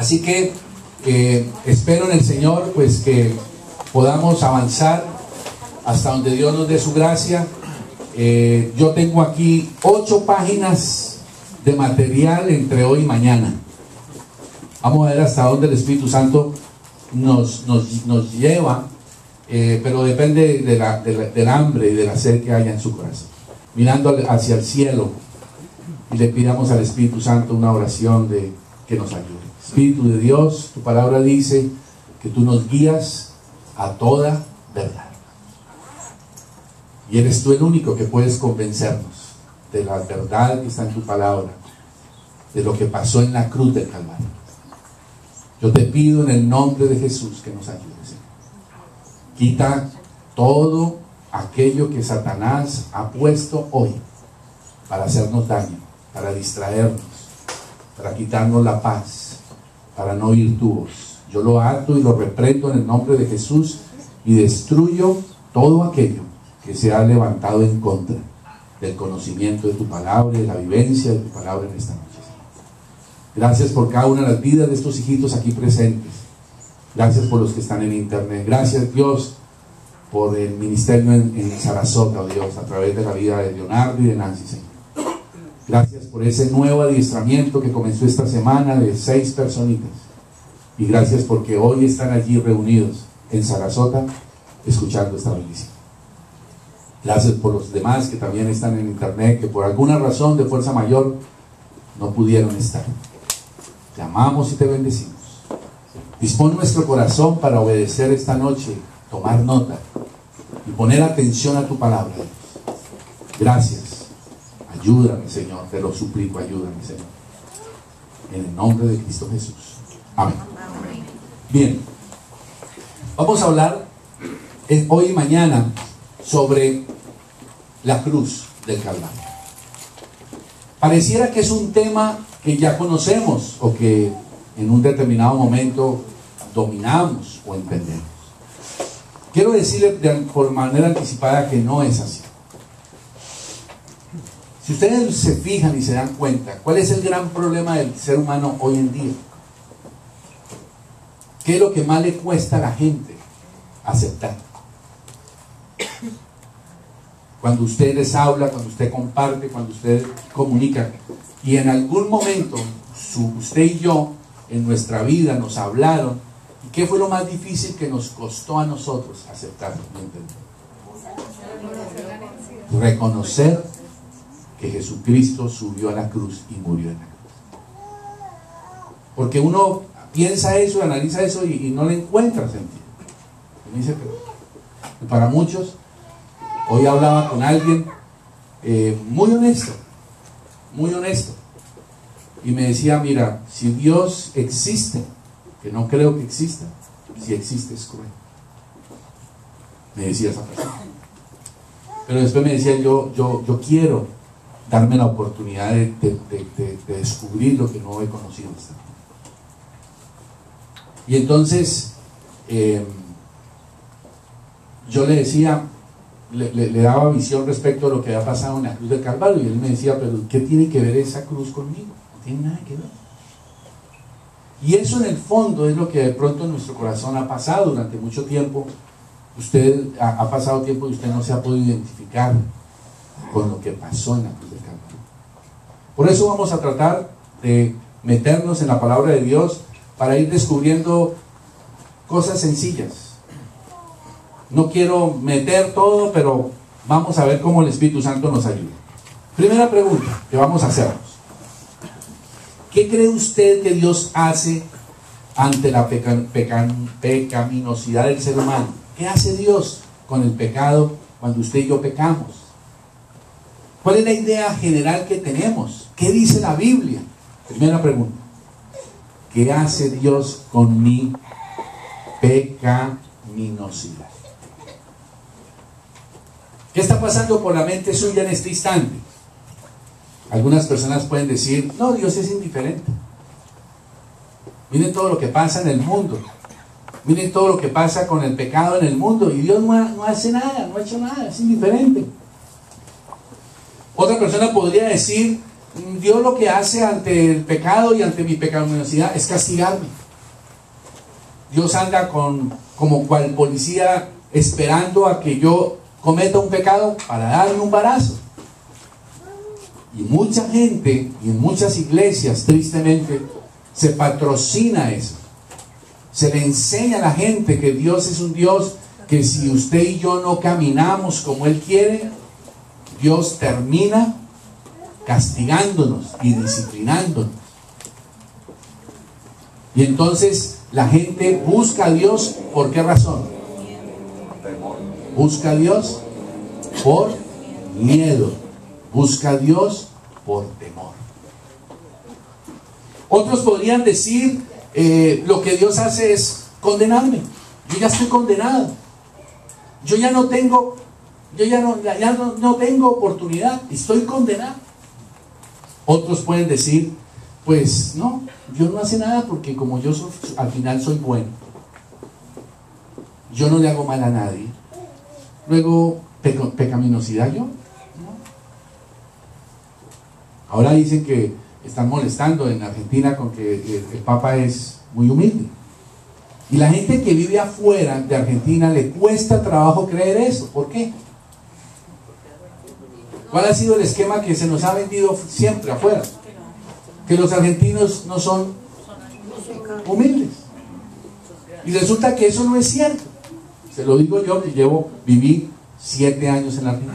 Así que espero en el Señor pues que podamos avanzar hasta donde Dios nos dé su gracia. Yo tengo aquí 8 páginas de material entre hoy y mañana. Vamos a ver hasta dónde el Espíritu Santo nos lleva, pero depende del hambre y de la sed que haya en su corazón. Mirando hacia el cielo y le pidamos al Espíritu Santo una oración que nos ayude. Espíritu de Dios, tu palabra dice que tú nos guías a toda verdad. Y eres tú el único que puedes convencernos de la verdad que está en tu palabra, de lo que pasó en la cruz del Calvario. Yo te pido en el nombre de Jesús que nos ayudes, Señor. Quita todo aquello que Satanás ha puesto hoy para hacernos daño, para distraernos, para quitarnos la paz, para no oír tu voz. Yo lo ato y lo reprendo en el nombre de Jesús y destruyo todo aquello que se ha levantado en contra del conocimiento de tu palabra y de la vivencia de tu palabra en esta noche. Gracias por cada una de las vidas de estos hijitos aquí presentes. Gracias por los que están en internet. Gracias, Dios, por el ministerio en Sarasota, oh Dios, a través de la vida de Leonardo y de Nancy, Señor. Gracias por ese nuevo adiestramiento que comenzó esta semana de 6 personitas. Y gracias porque hoy están allí reunidos en Sarasota escuchando esta bendición. Gracias por los demás que también están en internet, que por alguna razón de fuerza mayor no pudieron estar. Te amamos y te bendecimos. Dispón nuestro corazón para obedecer esta noche, tomar nota y poner atención a tu palabra, Dios. Gracias. Ayúdame, Señor, te lo suplico, ayúdame, Señor. En el nombre de Cristo Jesús. Amén. Bien, vamos a hablar hoy y mañana sobre la cruz del Calvario. Pareciera que es un tema que ya conocemos o que en un determinado momento dominamos o entendemos. Quiero decirle por manera anticipada que no es así. Si ustedes se fijan y se dan cuenta, ¿cuál es el gran problema del ser humano hoy en día? ¿Qué es lo que más le cuesta a la gente aceptar? Cuando usted les habla, cuando usted comparte, cuando usted comunica, y en algún momento usted y yo en nuestra vida nos hablaron, ¿y qué fue lo más difícil que nos costó a nosotros aceptarlo? Reconocer que Jesucristo subió a la cruz y murió en la cruz. Porque uno piensa eso, analiza eso y no le encuentra sentido. Y me dice, pero para muchos, hoy hablaba con alguien muy honesto, y me decía, mira, si Dios existe, que no creo que exista, si existe es cruel. Me decía esa persona. Pero después me decía, yo quiero darme la oportunidad de descubrir lo que no he conocido hasta ahora. Y entonces yo le decía, le daba visión respecto a lo que había pasado en la cruz del Calvario, y él me decía, pero ¿qué tiene que ver esa cruz conmigo? No tiene nada que ver. Y eso en el fondo es lo que de pronto en nuestro corazón ha pasado durante mucho tiempo. Usted ha pasado tiempo y usted no se ha podido identificar con lo que pasó en la cruz del Calvario. Por eso vamos a tratar de meternos en la palabra de Dios para ir descubriendo cosas sencillas. No quiero meter todo, pero vamos a ver cómo el Espíritu Santo nos ayuda. Primera pregunta que vamos a hacernos: ¿qué cree usted que Dios hace ante la pecaminosidad del ser humano? ¿Qué hace Dios con el pecado cuando usted y yo pecamos? ¿Cuál es la idea general que tenemos? ¿Qué dice la Biblia? Primera pregunta: ¿qué hace Dios con mi pecaminosidad? ¿Qué está pasando por la mente suya en este instante? Algunas personas pueden decir, no, Dios es indiferente. Miren todo lo que pasa en el mundo. Miren todo lo que pasa con el pecado en el mundo. Y Dios no hace nada, no ha hecho nada, es indiferente. Otra persona podría decir, Dios lo que hace ante el pecado y ante mi pecaminosidad es castigarme. Dios anda como cual policía esperando a que yo cometa un pecado para darme un balazo. Y mucha gente y en muchas iglesias, tristemente, se patrocina eso. Se le enseña a la gente que Dios es un Dios que si usted y yo no caminamos como Él quiere, Dios termina castigándonos y disciplinándonos. Y entonces la gente busca a Dios, ¿por qué razón? Busca a Dios por miedo. Busca a Dios por temor. Otros podrían decir, lo que Dios hace es condenarme. Yo ya estoy condenado. Yo ya no tengo oportunidad. Estoy condenado. Otros pueden decir, pues no, Dios no hace nada porque como yo al final soy bueno. Yo no le hago mal a nadie. Luego, pecaminosidad yo. Ahora dicen que están molestando en Argentina con que el Papa es muy humilde. Y la gente que vive afuera de Argentina le cuesta trabajo creer eso. ¿Por qué? ¿Cuál ha sido el esquema que se nos ha vendido siempre afuera? Que los argentinos no son humildes. Y resulta que eso no es cierto. Se lo digo yo que viví 7 años en Argentina.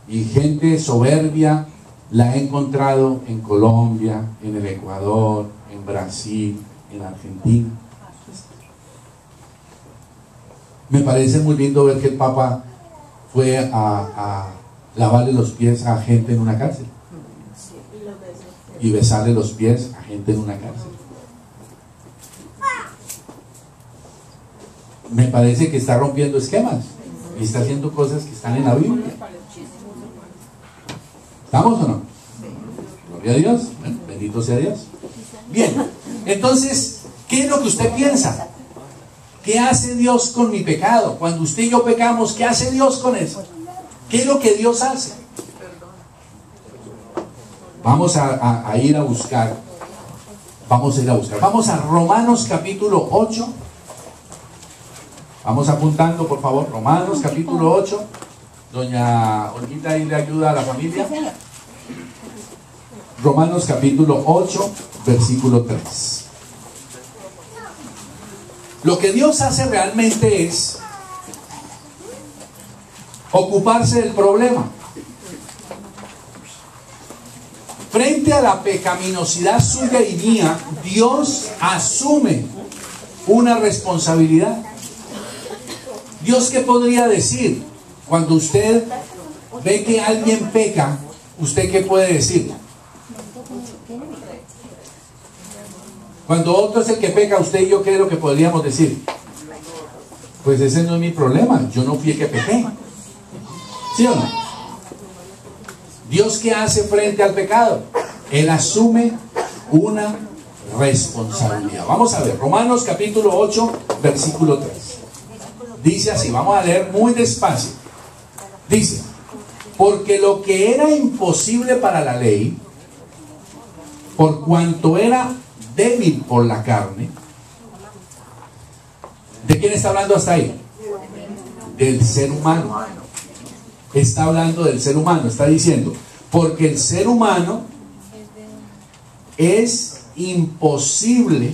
Y gente soberbia la he encontrado en Colombia, en el Ecuador, en Brasil, en Argentina. Me parece muy lindo ver que el Papa fue a lavarle los pies a gente en una cárcel y besarle los pies a gente en una cárcel. Me parece que está rompiendo esquemas y está haciendo cosas que están en la Biblia. ¿Estamos o no? Gloria a Dios. Bueno, bendito sea Dios. Bien, entonces, ¿qué es lo que usted piensa? ¿Qué hace Dios con mi pecado? Cuando usted y yo pecamos, ¿qué hace Dios con eso? ¿Qué es lo que Dios hace? Vamos a ir a buscar. Vamos a ir a buscar. Vamos a Romanos capítulo 8. Vamos apuntando, por favor. Romanos capítulo 8. Doña Olguita ahí le ayuda a la familia. Romanos capítulo 8, versículo 3. Lo que Dios hace realmente es ocuparse del problema. Frente a la pecaminosidad suya y mía, Dios asume una responsabilidad. ¿Dios qué podría decir? Cuando usted ve que alguien peca, ¿usted qué puede decir? Cuando otro es el que peca, usted y yo, ¿qué es lo que podríamos decir? Pues ese no es mi problema, yo no fui el que pequé. ¿Sí o no? ¿Dios qué hace frente al pecado? Él asume una responsabilidad. Vamos a ver, Romanos capítulo 8, versículo 3. Dice así, vamos a leer muy despacio. Dice, porque lo que era imposible para la ley, por cuanto era débil por la carne. ¿De quién está hablando hasta ahí? Del ser humano. Está hablando del ser humano, está diciendo, porque el ser humano es imposible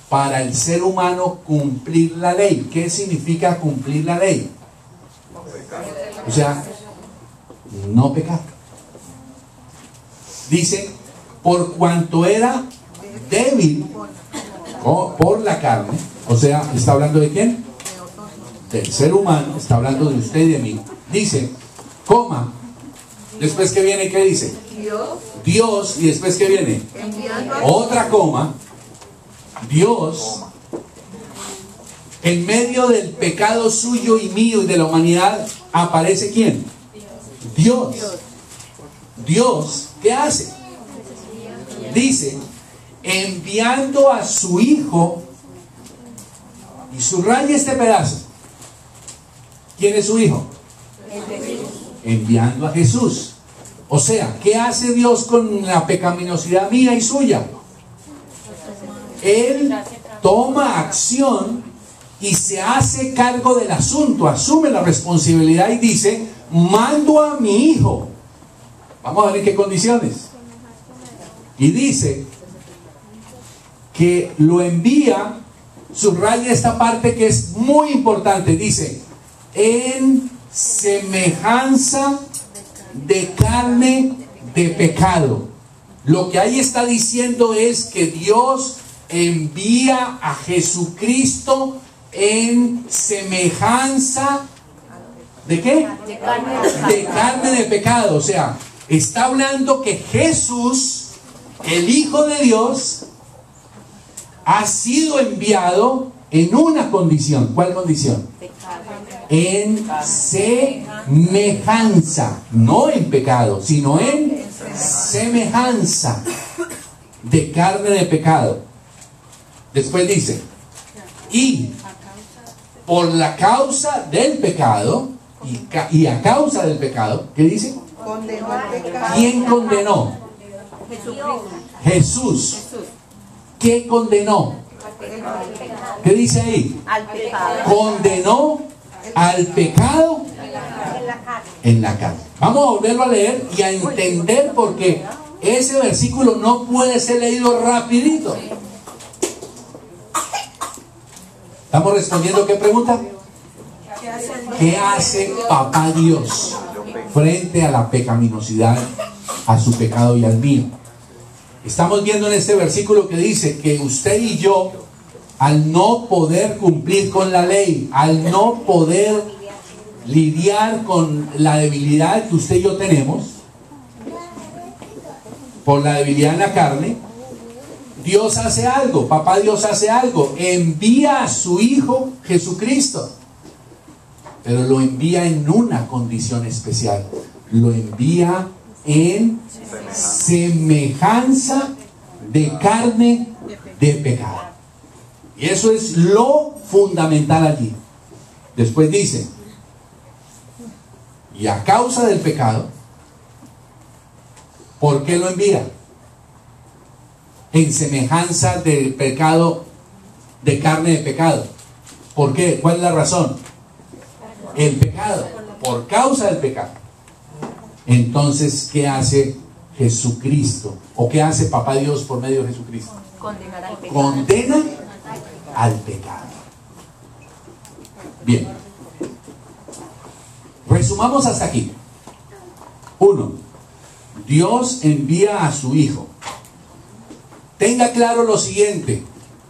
para el ser humano cumplir la ley. ¿Qué significa cumplir la ley? O sea, no pecar. Dice, por cuanto era débil por la carne, o sea, ¿está hablando de quién? Del ser humano, está hablando de usted y de mí. Dice, coma, después que viene, ¿qué dice? Dios, y después que viene otra coma. Dios, en medio del pecado suyo y mío y de la humanidad, aparece ¿quién? Dios. Dios, ¿qué hace? Dice, enviando a su Hijo, y subraya este pedazo. ¿Quién es su Hijo? Enviando a Jesús. O sea, ¿qué hace Dios con la pecaminosidad mía y suya? Él toma acción y se hace cargo del asunto, asume la responsabilidad y dice, mando a mi hijo. Vamos a ver en qué condiciones. Y dice que lo envía, subraya esta parte que es muy importante, dice, en semejanza de carne de pecado. Lo que ahí está diciendo es que Dios envía a Jesucristo en semejanza ¿de qué? De carne de pecado. O sea, está hablando que Jesús, el Hijo de Dios, ha sido enviado en una condición. ¿Cuál condición? En semejanza, no en pecado, sino en semejanza de carne de pecado. Después dice, y por la causa del pecado, y a causa del pecado, ¿qué dice? Condenó al pecado. ¿Quién condenó? Jesús. ¿Qué condenó? ¿Qué dice ahí? Al pecado. Condenó al pecado en la carne. Vamos a volverlo a leer y a entender, porque ese versículo no puede ser leído rapidito. ¿Estamos respondiendo qué pregunta? ¿Qué hace Papá Dios frente a la pecaminosidad, a su pecado y al mío? Estamos viendo en este versículo que dice que usted y yo, al no poder cumplir con la ley, al no poder lidiar con la debilidad que usted y yo tenemos, por la debilidad en la carne, Dios hace algo, Papá Dios hace algo, envía a su Hijo Jesucristo, pero lo envía en una condición especial, lo envía en semejanza de carne de pecado. Y eso es lo fundamental allí. Después dice, y a causa del pecado, ¿por qué lo envía? En semejanza del pecado, de carne de pecado. ¿Por qué? ¿Cuál es la razón? El pecado, por causa del pecado. Entonces, ¿qué hace Jesucristo? ¿O qué hace Papá Dios por medio de Jesucristo? Condenar al pecado. Condena al pecado. Bien. Resumamos hasta aquí. 1. Dios envía a su Hijo. Tenga claro lo siguiente: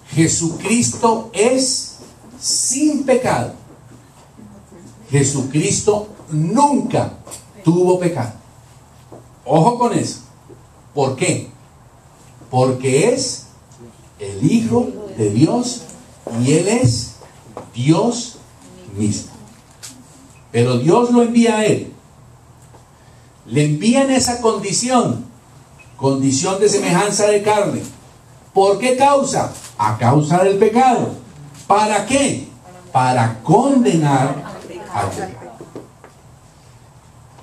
Jesucristo es sin pecado. Jesucristo nunca tuvo pecado. Ojo con eso. ¿Por qué? Porque es el Hijo de Dios y Él es Dios mismo. Pero Dios lo envía a Él. Le envía en esa condición de semejanza de carne. ¿Por qué causa? A causa del pecado. ¿Para qué? Para condenar al pecado.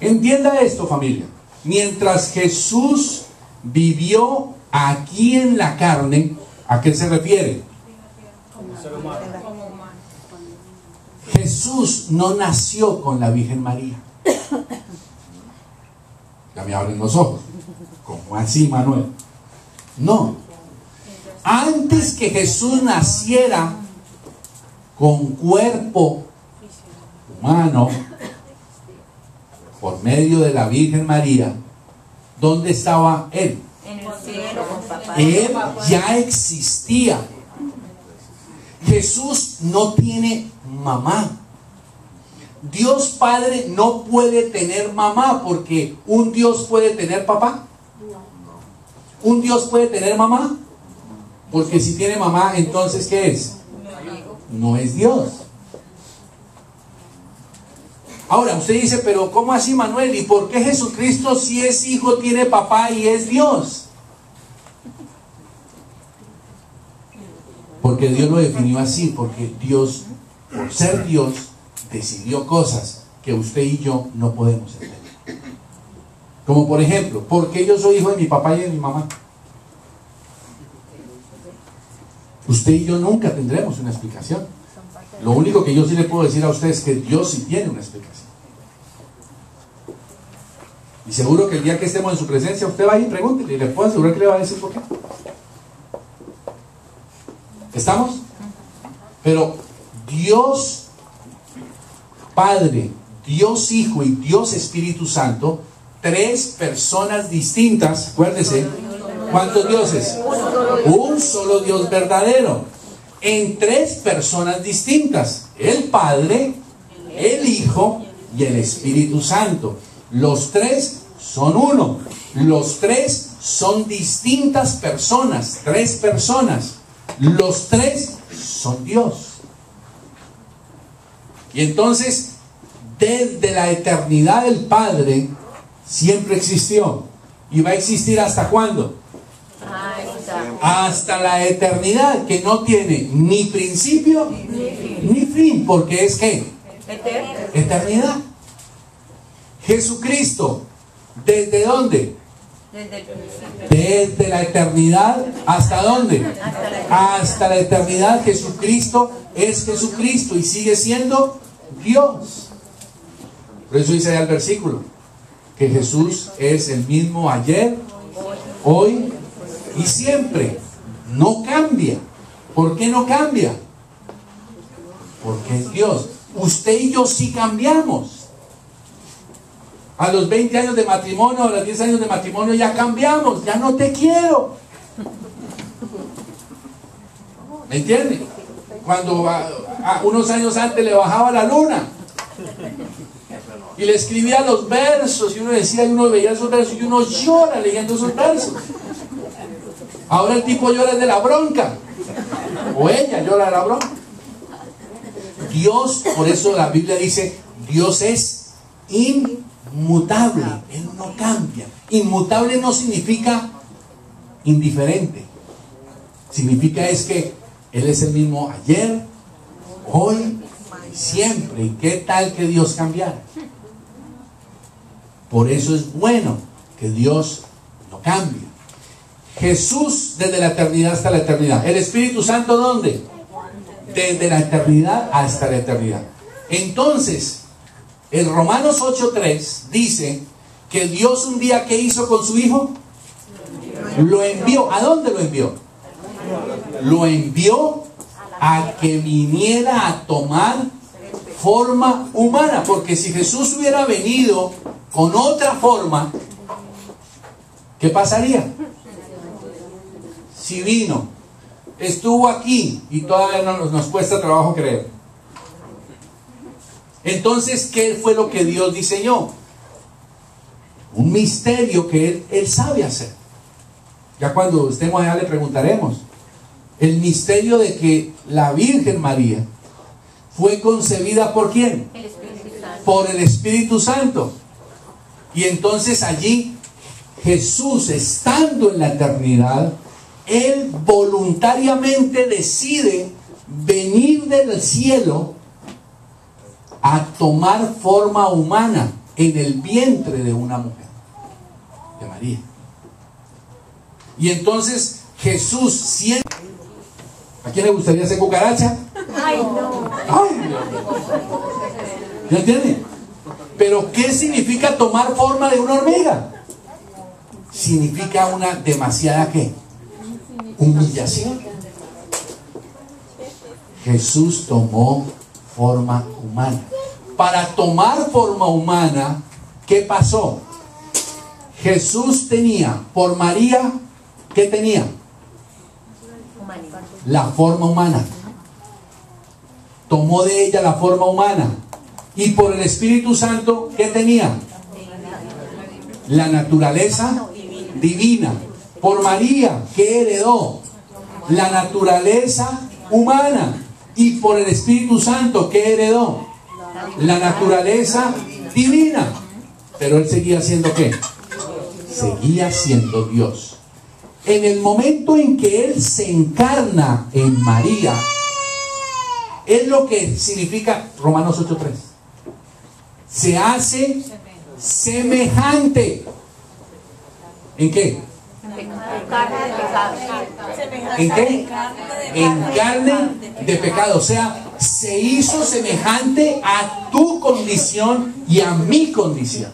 Entienda esto, familia. Mientras Jesús vivió aquí en la carne, ¿a qué se refiere? Jesús no nació con la Virgen María. Ya me abren los ojos. ¿Cómo así, Manuel? No. Antes que Jesús naciera con cuerpo humano, por medio de la Virgen María, ¿dónde estaba Él? En el cielo con papá. Él ya existía. Jesús no tiene mamá. Dios Padre no puede tener mamá, porque ¿un Dios puede tener papá? ¿Un Dios puede tener mamá? Porque si tiene mamá, entonces ¿qué es? No es Dios. Ahora, usted dice, pero ¿cómo así, Manuel? ¿Y por qué Jesucristo, si es hijo, tiene papá y es Dios? Porque Dios lo definió así, porque Dios, por ser Dios, decidió cosas que usted y yo no podemos entender. Como por ejemplo, ¿por qué yo soy hijo de mi papá y de mi mamá? Usted y yo nunca tendremos una explicación. Lo único que yo sí le puedo decir a usted es que Dios sí tiene una explicación. Y seguro que el día que estemos en su presencia, usted va ahí y pregúntele, y le puedo asegurar que le va a decir por qué. ¿Estamos? Pero Dios Padre, Dios Hijo y Dios Espíritu Santo, tres personas distintas, acuérdese, ¿cuántos dioses? Un solo Dios verdadero, en tres personas distintas, el Padre, el Hijo y el Espíritu Santo. Los tres son uno, los tres son distintas personas, tres personas, los tres son Dios. Y entonces, desde la eternidad del Padre, siempre existió. ¿Y va a existir hasta cuándo? Hasta la eternidad, que no tiene ni principio ni fin, porque es ¿qué? Eternidad. Jesucristo, ¿desde dónde? Desde la eternidad, ¿hasta dónde? Hasta la eternidad. Jesucristo es Jesucristo y sigue siendo Dios. Por eso dice allá el versículo, que Jesús es el mismo ayer, hoy y siempre. No cambia. ¿Por qué no cambia? Porque es Dios. Usted y yo sí cambiamos. A los 20 años de matrimonio, a los 10 años de matrimonio ya cambiamos, ya no te quiero. ¿Me entiende? Cuando unos años antes le bajaba la luna y le escribía los versos y uno decía, y uno veía esos versos y uno llora leyendo esos versos. Ahora el tipo llora de la bronca, o ella llora de la bronca. Dios, por eso la Biblia dice, Dios es inmutable, Él no cambia. Inmutable no significa indiferente, significa es que Él es el mismo ayer, hoy y siempre. ¿Y qué tal que Dios cambiara? Por eso es bueno que Dios no cambie. Jesús desde la eternidad hasta la eternidad. ¿El Espíritu Santo dónde? Desde la eternidad hasta la eternidad. Entonces, en Romanos 8:3 dice que Dios un día, ¿qué hizo con su Hijo? Lo envió. ¿A dónde lo envió? Lo envió a que viniera a tomar forma humana. Porque si Jesús hubiera venido con otra forma, ¿qué pasaría? Si vino, estuvo aquí y todavía nos cuesta trabajo creer. Entonces, ¿qué fue lo que Dios diseñó? Un misterio que Él sabe hacer. Ya cuando estemos allá le preguntaremos. El misterio de que la Virgen María fue concebida ¿por quién? Por el Espíritu Santo. Y entonces allí Jesús, estando en la eternidad, Él voluntariamente decide venir del cielo a tomar forma humana en el vientre de una mujer, de María. Y entonces Jesús siempre... ¿A quién le gustaría ser cucaracha? Ay, no. Ay, ¿ya entiende? Pero ¿qué significa tomar forma de una hormiga? Significa una demasiada ¿qué? Humillación. Jesús tomó forma humana. Para tomar forma humana, ¿qué pasó? Jesús tenía por María, ¿qué tenía? La forma humana. Tomó de ella la forma humana. Y por el Espíritu Santo, ¿qué tenía? La naturaleza divina. Por María, ¿qué heredó? La naturaleza humana. Y por el Espíritu Santo, ¿qué heredó? La naturaleza divina. Pero Él seguía siendo ¿qué? Seguía siendo Dios. En el momento en que Él se encarna en María, es lo que significa Romanos 8:3. Se hace semejante. ¿En qué? Carne de pecado. ¿En qué? En carne de pecado. O sea, se hizo semejante a tu condición y a mi condición.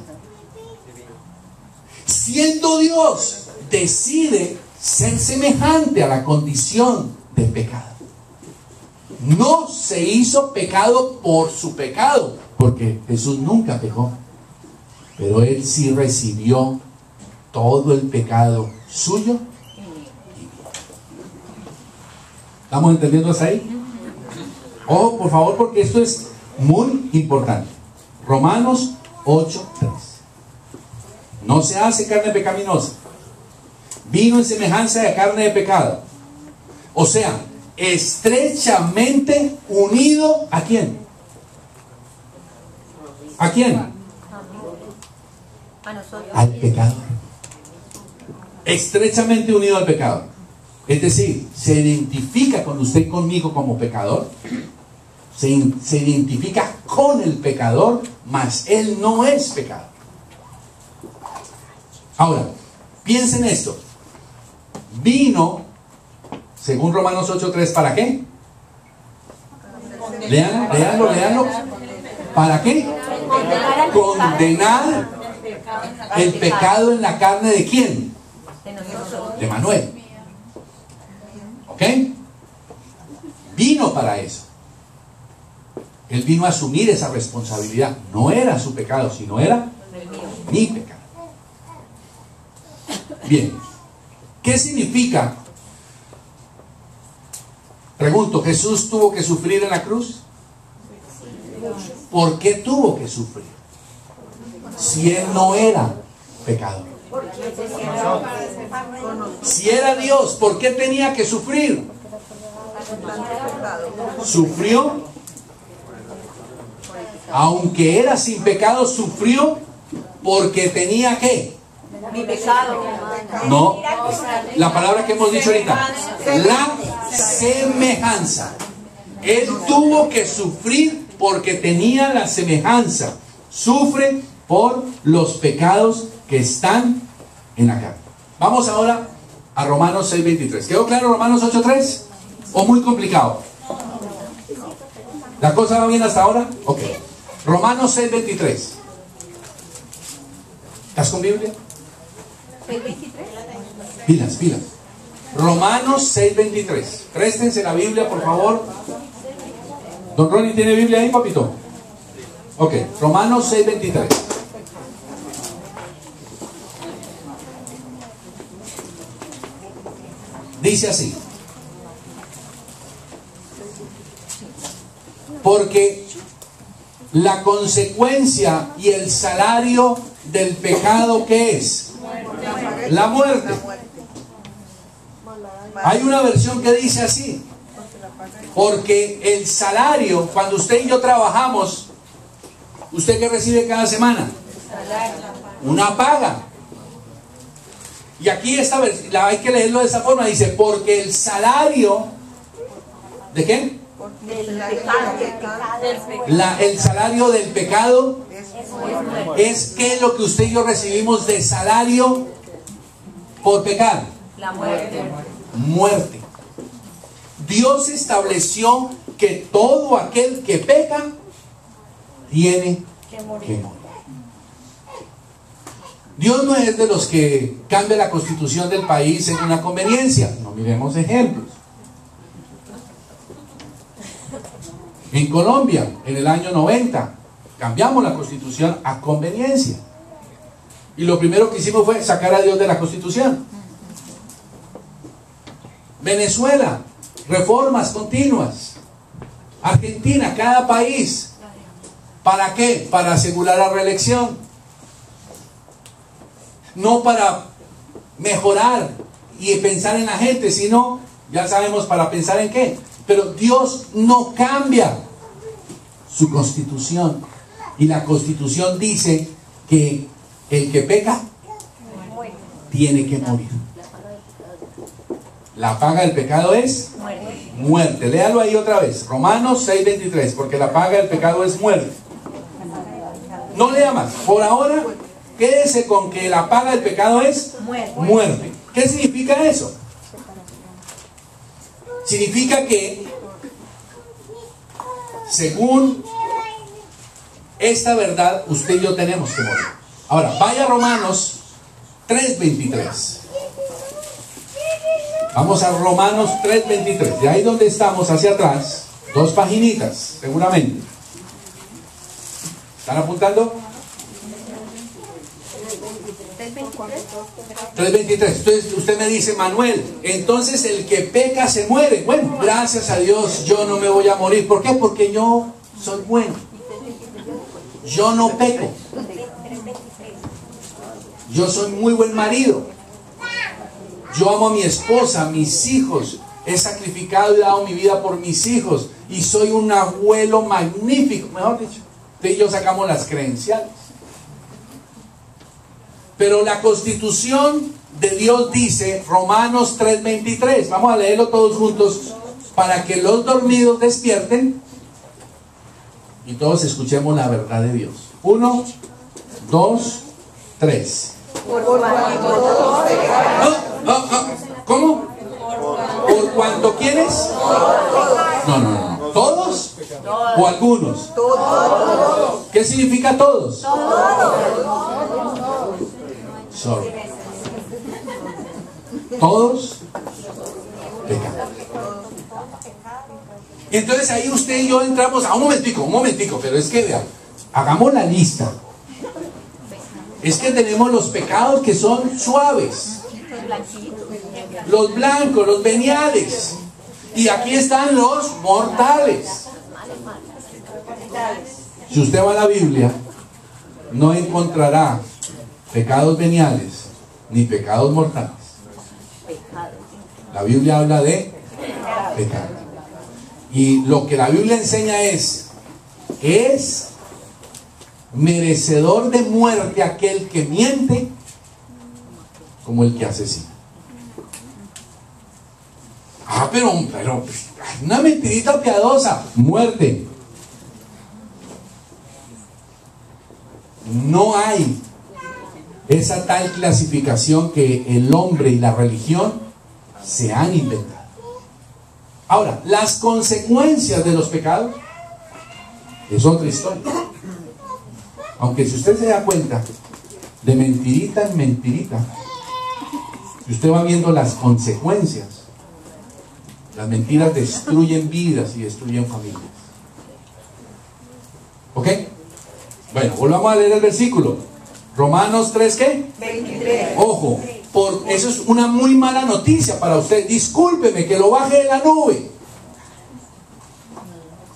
Siendo Dios, decide ser semejante a la condición de pecado. No se hizo pecado por su pecado, porque Jesús nunca pecó, pero Él sí recibió todo el pecado suyo. ¿Estamos entendiendo hasta ahí? Oh, por favor, porque esto es muy importante. Romanos 8:3. No se hace carne pecaminosa. Vino en semejanza de carne de pecado. O sea, estrechamente unido ¿a quién? ¿A quién? A nosotros. Al pecado. Estrechamente unido al pecado. Es decir, se identifica con usted y conmigo como pecador. Se identifica con el pecador, mas él no es pecador. Ahora, piensen esto. Vino, según Romanos 8:3, ¿para qué? Léanlo. ¿Para qué? Condenar el pecado en la carne de quién? De Manuel. ¿Ok? Vino para eso. Él vino a asumir esa responsabilidad. No era su pecado, sino era mi pecado. Bien. ¿Qué significa? Pregunto, ¿Jesús tuvo que sufrir en la cruz? ¿Por qué tuvo que sufrir? Si Él no era pecador. Si era Dios, ¿por qué tenía que sufrir? Sufrió, aunque era sin pecado, sufrió porque tenía ¿qué? Mi pecado. No, la palabra que hemos dicho ahorita, la semejanza. Él tuvo que sufrir porque tenía la semejanza. Sufre por los pecados que están en la carne. Vamos ahora a Romanos 6:23. ¿Quedó claro Romanos 8:3? ¿O muy complicado? ¿La cosa va bien hasta ahora? Ok. Romanos 6:23. ¿Estás con Biblia? Pilas. Romanos 6:23. Préstense la Biblia, por favor. Don Ronnie, ¿tiene Biblia ahí, papito? Ok, Romanos 6:23. Dice así: porque la consecuencia y el salario del pecado, ¿qué es? La muerte. Hay una versión que dice así: porque el salario, cuando usted y yo trabajamos, ¿usted qué recibe cada semana? Una paga. Y aquí esta hay que leerlo de esa forma. Dice, porque el salario ¿de qué? El salario del pecado es ¿qué es lo que usted y yo recibimos de salario por pecar? La muerte. Muerte. Dios estableció que todo aquel que peca tiene que morir. Dios no es de los que cambia la constitución del país según una conveniencia. No miremos ejemplos. En Colombia, en el año 90, cambiamos la constitución a conveniencia. Y lo primero que hicimos fue sacar a Dios de la constitución. Venezuela, reformas continuas. Argentina, cada país. ¿Para qué? Para asegurar la reelección. No para mejorar y pensar en la gente, sino, ya sabemos, para pensar en qué. Pero Dios no cambia su constitución. Y la constitución dice que el que peca tiene que morir. La paga del pecado es muerte. Léalo ahí otra vez. Romanos 6:23. Porque la paga del pecado es muerte. No lea más. Por ahora, Quédese con que la paga del pecado es muerte. ¿Qué significa eso? Significa que, según esta verdad, usted y yo tenemos que morir. Ahora, vaya a Romanos 3:23. Vamos a Romanos 3:23. De ahí donde estamos, hacia atrás, 2 paginitas, seguramente. ¿Están apuntando? 3:23. Entonces usted me dice, Manuel, entonces el que peca se muere. Bueno, gracias a Dios yo no me voy a morir. ¿Por qué? Porque yo soy bueno. Yo no peco. Yo soy muy buen marido. Yo amo a mi esposa, a mis hijos. He sacrificado y dado mi vida por mis hijos. Y soy un abuelo magnífico. Mejor dicho, usted y yo sacamos las credenciales. Pero la Constitución de Dios dice, Romanos 3:23. Vamos a leerlo todos juntos para que los dormidos despierten y todos escuchemos la verdad de Dios. 1, 2, 3. ¿Cómo? ¿Por cuánto quieres? No. ¿Todos? ¿O algunos? ¿Qué significa todos? Sorry. Todos pecan. Y entonces ahí usted y yo entramos a un momentico, pero es que vean, hagamos la lista. Es que tenemos los pecados que son suaves, los blancos, los veniales, y aquí están los mortales. Si usted va a la Biblia, no encontrará pecados veniales ni pecados mortales. La Biblia habla de pecado. Y lo que la Biblia enseña es merecedor de muerte aquel que miente como el que asesina. Pero una mentirita piadosa, muerte. No hay esa tal clasificación que el hombre y la religión se han inventado. Ahora, las consecuencias de los pecados es otra historia. Aunque si usted se da cuenta, de mentirita en mentirita, si usted va viendo las consecuencias, las mentiras destruyen vidas y destruyen familias. ¿Ok? Bueno, volvamos a leer el versículo. Romanos 3, ¿qué? 23. Ojo, eso es una muy mala noticia para usted. Discúlpeme que lo baje de la nube.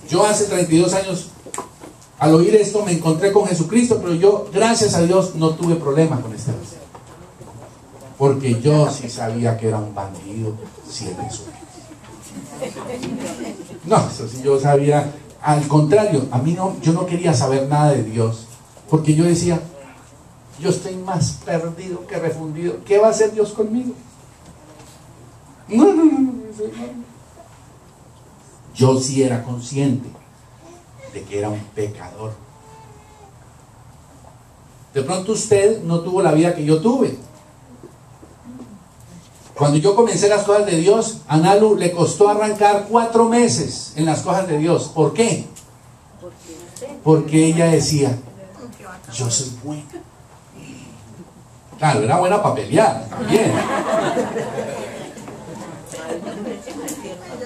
Yo hace 32 años, al oír esto, me encontré con Jesucristo, pero yo, gracias a Dios, no tuve problema con este versículo. Porque yo sí sabía que era un bandido, si él es un... No, eso sí yo sabía. Al contrario, a mí no, yo no quería saber nada de Dios, porque yo decía, yo estoy más perdido que refundido. ¿Qué va a hacer Dios conmigo? No. Yo sí era consciente de que era un pecador. De pronto usted no tuvo la vida que yo tuve. Cuando yo comencé las cosas de Dios, a Nalu le costó arrancar 4 meses en las cosas de Dios. ¿Por qué? Porque ella decía, yo soy buena. Claro, era buena para pelear también.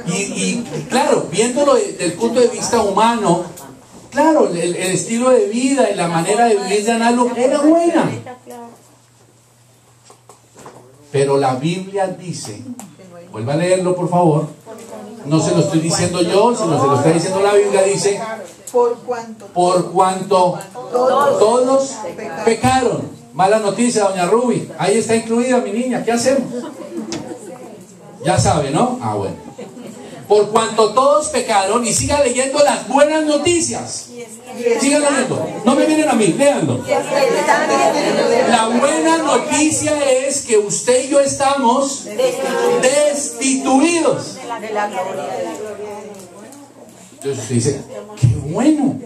Y claro, viéndolo desde el punto de vista humano, claro, el estilo de vida y la manera de vivir de Analu era buena. Pero la Biblia dice, vuelva a leerlo por favor, no se lo estoy diciendo yo, sino se lo está diciendo la Biblia, dice, por cuanto todos pecaron. Mala noticia, doña Ruby, ahí está incluida mi niña, ¿qué hacemos? Ya sabe, ¿no? Ah, bueno. Por cuanto todos pecaron, y siga leyendo las buenas noticias. Sigan leyendo, no me miren a mí, léanlo. La buena noticia es que usted y yo estamos destituidos. Entonces usted dice, qué bueno.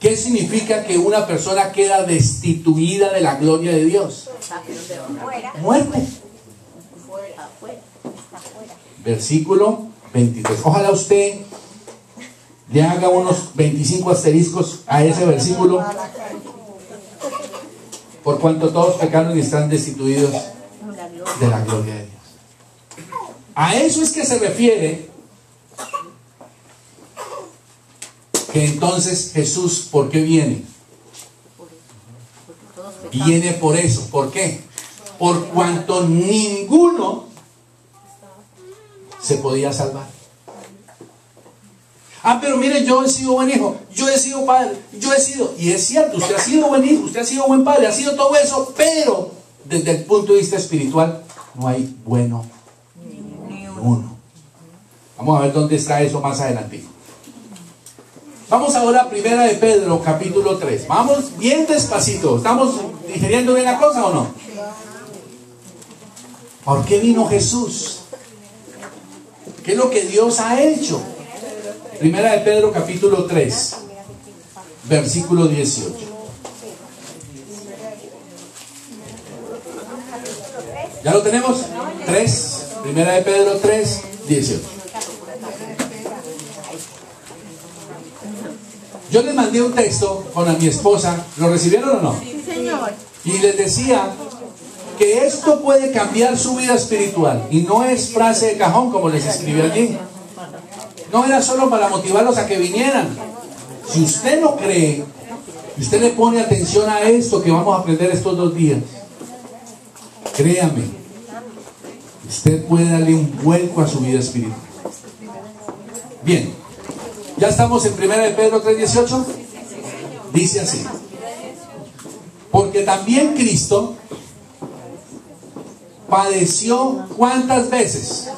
¿Qué significa que una persona queda destituida de la gloria de Dios? Muerte. Versículo 23. Ojalá usted le haga unos 25 asteriscos a ese versículo. Por cuanto todos pecaron y están destituidos de la gloria de Dios. A eso es que se refiere que entonces Jesús, ¿por qué viene? Viene por eso. ¿Por qué? Por cuanto ninguno se podía salvar. Ah, pero mire, yo he sido buen hijo, yo he sido padre, yo he sido... Y es cierto, usted ha sido buen hijo, usted ha sido buen padre, ha sido todo eso, pero desde el punto de vista espiritual no hay bueno ni uno. Vamos a ver dónde está eso más adelante. Vamos ahora a Primera de Pedro, capítulo 3. Vamos bien despacito. ¿Estamos digiriendo bien la cosa o no? ¿Por qué vino Jesús? ¿Qué es lo que Dios ha hecho? Primera de Pedro, capítulo 3, versículo 18. ¿Ya lo tenemos? 3, Primera de Pedro 3, 18. Yo les mandé un texto con a mi esposa. ¿Lo recibieron o no? Sí, señor. Y les decía que esto puede cambiar su vida espiritual. Y no es frase de cajón como les escribí allí. No era solo para motivarlos a que vinieran. Si usted no cree, y usted le pone atención a esto que vamos a aprender estos 2 días, créame, usted puede darle un vuelco a su vida espiritual. Bien, ya estamos en 1 de Pedro 3:18. Dice así: porque también Cristo padeció, ¿cuántas veces?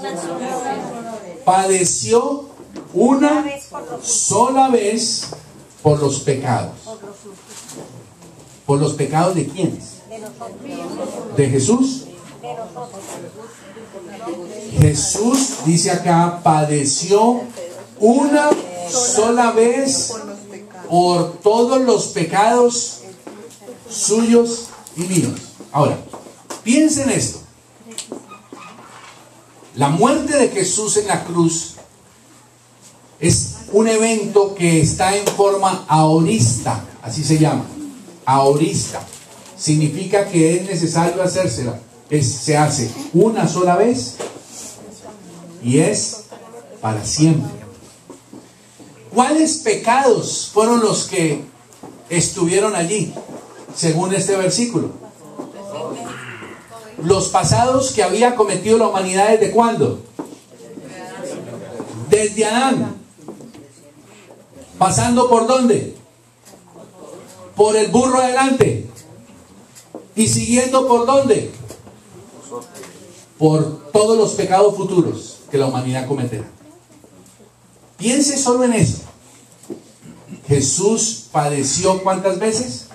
Padeció una sola vez por los pecados. ¿Por los pecados de quiénes? ¿De Jesús? Jesús, dice acá, padeció una sola vez por todos los pecados suyos y míos. Ahora, piensen esto. La muerte de Jesús en la cruz es un evento que está en forma aorista, así se llama, aorista. Significa que es necesario hacérsela. Se hace una sola vez y es para siempre. ¿Cuáles pecados fueron los que estuvieron allí, según este versículo? Los pasados que había cometido la humanidad, ¿desde cuándo? Desde Adán. ¿Pasando por dónde? Por el burro adelante. ¿Y siguiendo por dónde? Por todos los pecados futuros que la humanidad cometerá. Piense solo en eso. Jesús padeció ¿cuántas veces?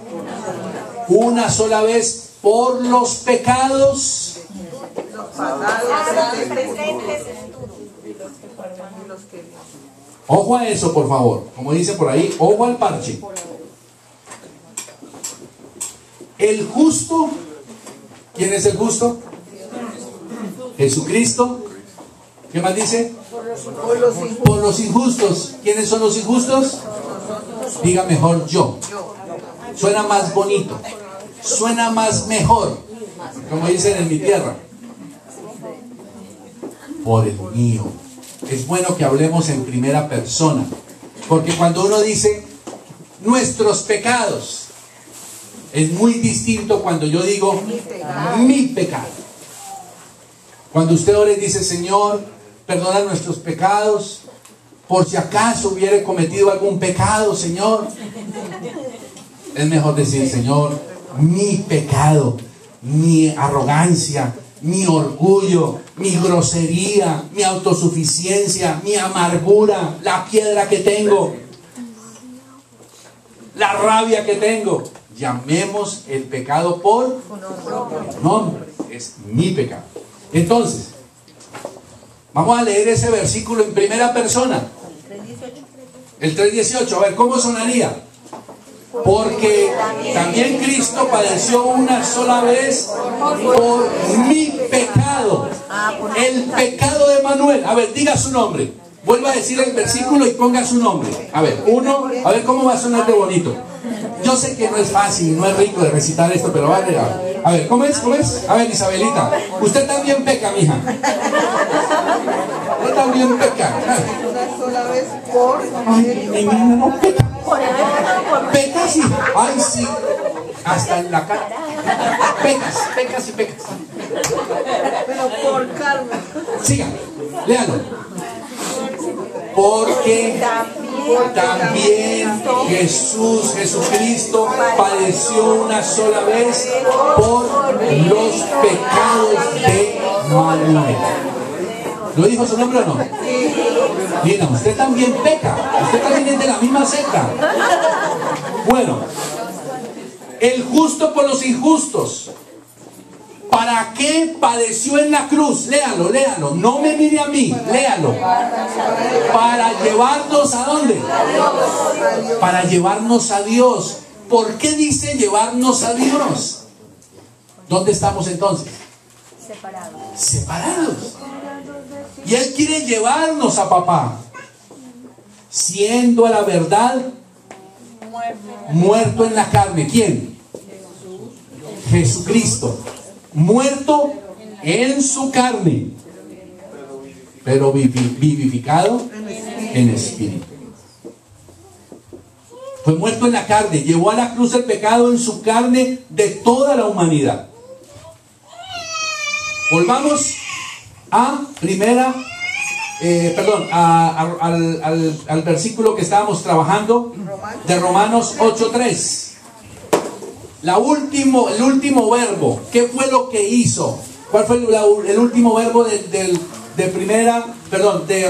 Una sola vez por los pecados. Ojo a eso, por favor. Como dice por ahí, ojo al parche. El justo, ¿quién es el justo? Jesucristo. ¿Qué más dice? Por los injustos. ¿Quiénes son los injustos? Diga mejor yo. Suena más bonito. Suena más mejor. Como dicen en mi tierra. Por el mío. Es bueno que hablemos en primera persona. Porque cuando uno dice nuestros pecados, es muy distinto cuando yo digo mi pecado. Cuando usted ora y dice, Señor, perdona nuestros pecados, por si acaso hubiera cometido algún pecado, Señor. Es mejor decir, Señor, mi pecado, mi arrogancia, mi orgullo, mi grosería, mi autosuficiencia, mi amargura, la piedra que tengo, la rabia que tengo. Llamemos el pecado por nombre. Es mi pecado. Entonces, vamos a leer ese versículo en primera persona. El 3:18. A ver, ¿cómo sonaría? Porque también Cristo padeció una sola vez por mi pecado, el pecado de Manuel. A ver, diga su nombre. Vuelva a decir el versículo y ponga su nombre. A ver, a ver cómo va a sonar de bonito. Yo sé que no es fácil, no es rico de recitar esto, pero vale. A ver, ¿cómo es? ¿Cómo es? A ver, Isabelita, usted también peca, mija. Usted también peca. Una sola vez por... Ay, mi niña no peca. Peca sí. Ay, sí. Hasta en la cara. Pecas y pecas. Pero por carne. Siga, léalo. Porque también Jesucristo padeció una sola vez por los pecados de Manuel. ¿Lo dijo su nombre o no? Mira, usted también peca. Usted también es de la misma secta. Bueno, el justo por los injustos. ¿Para qué padeció en la cruz? Léalo, léalo. No me mire a mí, léalo. Para llevarnos ¿a dónde? Para llevarnos a Dios. ¿Por qué dice llevarnos a Dios? ¿Dónde estamos entonces? Separados. Y Él quiere llevarnos a papá. Siendo a la verdad muerto en la carne. ¿Quién? Jesucristo. Muerto en su carne, pero vivificado en espíritu. Fue muerto en la carne, llevó a la cruz el pecado en su carne de toda la humanidad. Volvamos a al versículo que estábamos trabajando de Romanos 8:3. El último verbo. ¿Qué fue lo que hizo? ¿Cuál fue el último verbo de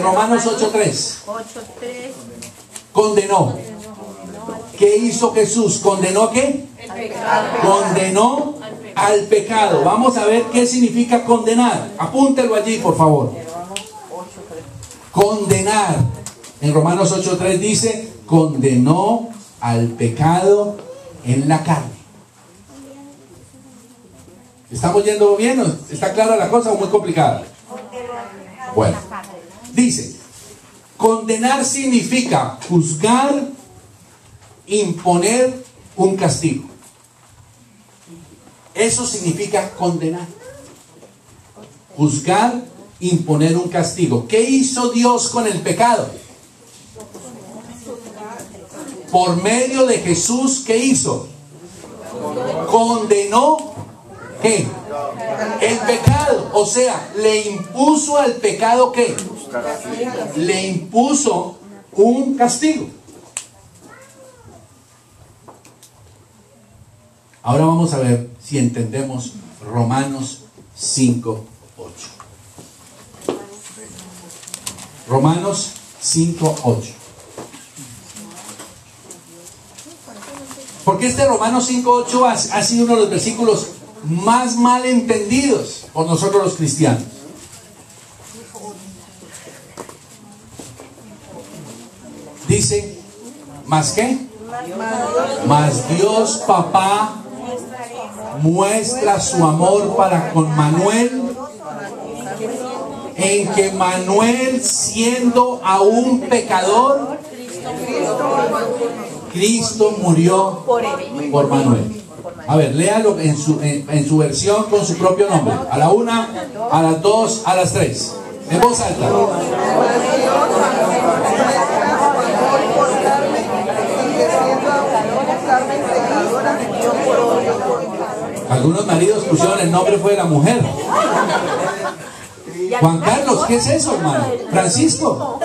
Romanos 8:3? Condenó. ¿Qué hizo Jesús? ¿Condenó qué? Condenó al pecado. Vamos a ver qué significa condenar. Apúntelo allí, por favor. Condenar. En Romanos 8:3 dice, condenó al pecado en la carne. ¿Estamos yendo bien? ¿Está clara la cosa o muy complicada? Bueno, dice, condenar significa juzgar, imponer un castigo. Eso significa condenar. Juzgar, imponer un castigo. ¿Qué hizo Dios con el pecado? Por medio de Jesús, ¿qué hizo? Condenó ¿qué? El pecado. O sea, le impuso al pecado ¿qué? Le impuso un castigo. Ahora vamos a ver si entendemos Romanos 5:8. Romanos 5:8. Porque este Romanos 5:8 ha sido uno de los versículos más mal entendidos por nosotros los cristianos. Dice, ¿más qué? Mas Dios Papá muestra su amor para con Manuel, en que Manuel, siendo aún pecador, Cristo murió por Manuel. A ver, léalo en su versión con su propio nombre. A la 1, a las 2, a las 3. En voz alta. Algunos maridos pusieron el nombre fue de la mujer. Juan Carlos, ¿qué es eso, hermano? Francisco.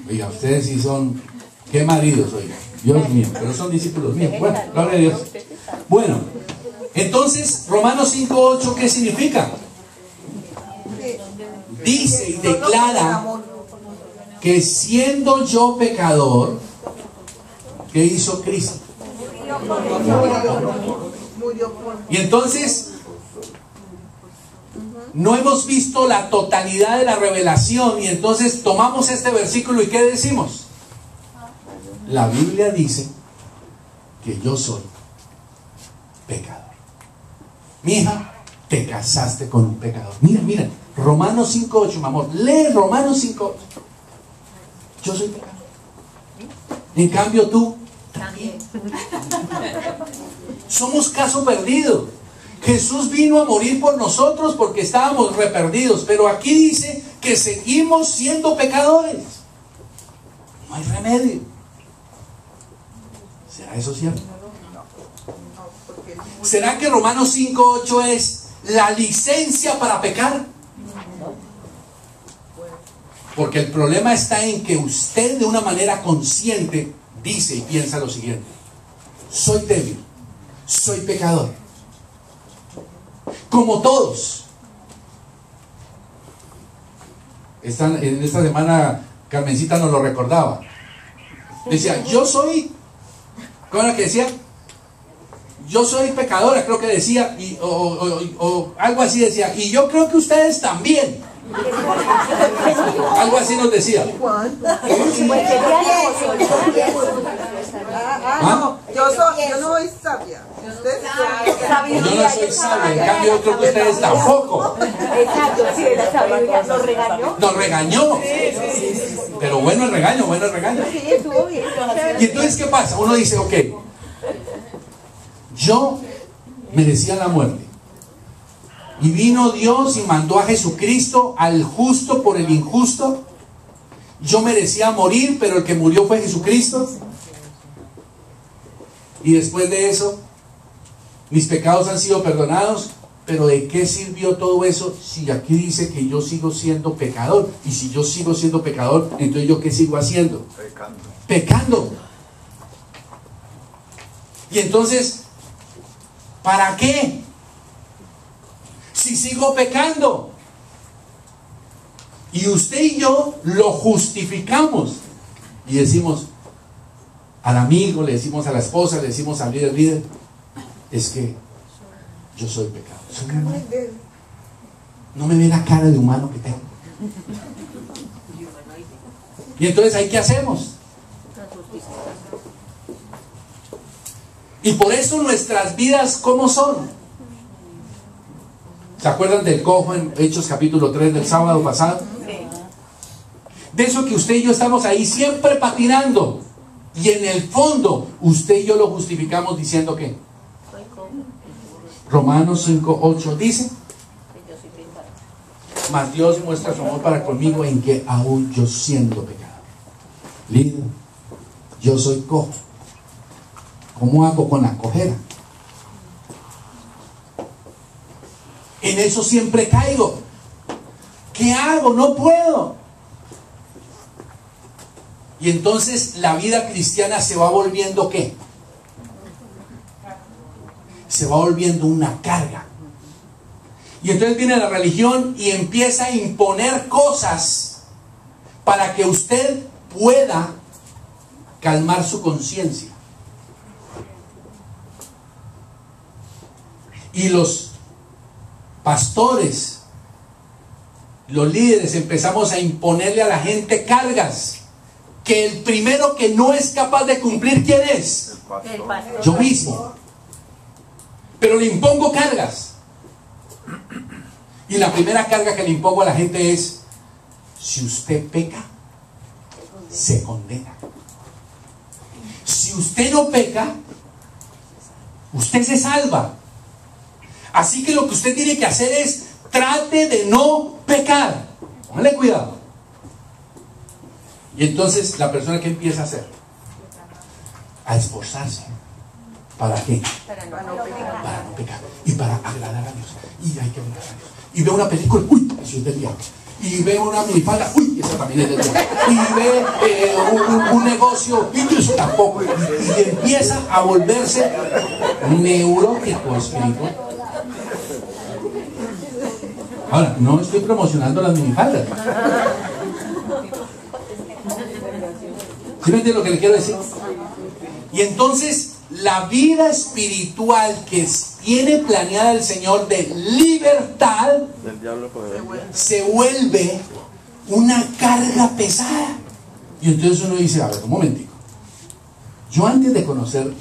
Oiga, ustedes sí son... ¿Qué maridos, oiga? Dios mío, pero son discípulos míos. Bueno, gloria a Dios. Bueno, entonces, Romanos 5:8, ¿qué significa? Dice y declara que siendo yo pecador, ¿qué hizo Cristo? Y entonces, no hemos visto la totalidad de la revelación y entonces tomamos este versículo y ¿qué decimos? La Biblia dice que yo soy pecador. Mija, te casaste con un pecador. Mira, mira, Romanos 5:8, mi amor. Lee Romanos 5:8. Yo soy pecador. En cambio tú también. Somos caso perdido. Jesús vino a morir por nosotros porque estábamos reperdidos. Pero aquí dice que seguimos siendo pecadores. No hay remedio. ¿Será eso cierto? ¿Será que Romanos 5:8 es la licencia para pecar? Porque el problema está en que usted de una manera consciente dice y piensa lo siguiente: soy débil, soy pecador, como todos. En esta semana Carmencita nos lo recordaba. Decía, yo soy, ¿cómo era que decía? Yo soy pecadora, creo que decía, o algo así decía, y yo creo que ustedes también. Algo así nos decía. No, yo no soy sabia. Usted Yo no soy sabio, en cambio yo creo que ustedes tampoco. Exacto, sí, la sabiduría nos regañó. Nos regañó. Pero bueno el regaño, bueno el regaño. Sí, estuvo bien. Y entonces, ¿qué pasa? Uno dice, ok, yo merecía la muerte. Y vino Dios y mandó a Jesucristo, al justo por el injusto. Yo merecía morir, pero el que murió fue Jesucristo. Y después de eso, mis pecados han sido perdonados. Pero ¿de qué sirvió todo eso si aquí dice que yo sigo siendo pecador? Y si yo sigo siendo pecador, entonces ¿yo qué sigo haciendo? Pecando. Y entonces, ¿para qué? Si sigo pecando. Y usted y yo lo justificamos. Y decimos al amigo, le decimos a la esposa, le decimos al líder, es que yo soy pecado. No me ve la cara de humano que tengo. Y entonces ¿ahí qué hacemos? Y por eso nuestras vidas, ¿cómo son? ¿Se acuerdan del cojo en Hechos capítulo 3 del sábado pasado? De eso que usted y yo estamos ahí siempre patinando. Y en el fondo, usted y yo lo justificamos diciendo que Romanos 5:8 dice: mas Dios muestra su amor para conmigo en que aún yo siendo pecador. Líder, yo soy cojo. ¿Cómo hago con la cojera? En eso siempre caigo. ¿Qué hago? No puedo. Y entonces la vida cristiana se va volviendo ¿qué? Se va volviendo una carga. Y entonces viene la religión y empieza a imponer cosas para que usted pueda calmar su conciencia. Y los pastores, los líderes, empezamos a imponerle a la gente cargas que el primero que no es capaz de cumplir, ¿quién es? El pastor. Yo mismo. Pero le impongo cargas. Y la primera carga que le impongo a la gente es: si usted peca, se condena. Si usted no peca, usted se salva. Así que lo que usted tiene que hacer es trate de no pecar. Póngale cuidado. Y entonces la persona que empieza a hacer, a esforzarse. ¿Para qué? Para no pecar. Para no pecar. Y para agradar a Dios. Y hay que agradar a Dios. Y ve una película, uy, eso es del diablo. Y ve una minifalda, uy, esa también es del diablo. Y ve un negocio, y eso tampoco. Y empieza a volverse neurótico espiritual. Ahora, no estoy promocionando las minifaldas. ¿Sí me entiende lo que le quiero decir? Y entonces la vida espiritual que tiene planeada el Señor de libertad se vuelve una carga pesada. Y entonces uno dice, a ver, un momentico, Yo antes de conocer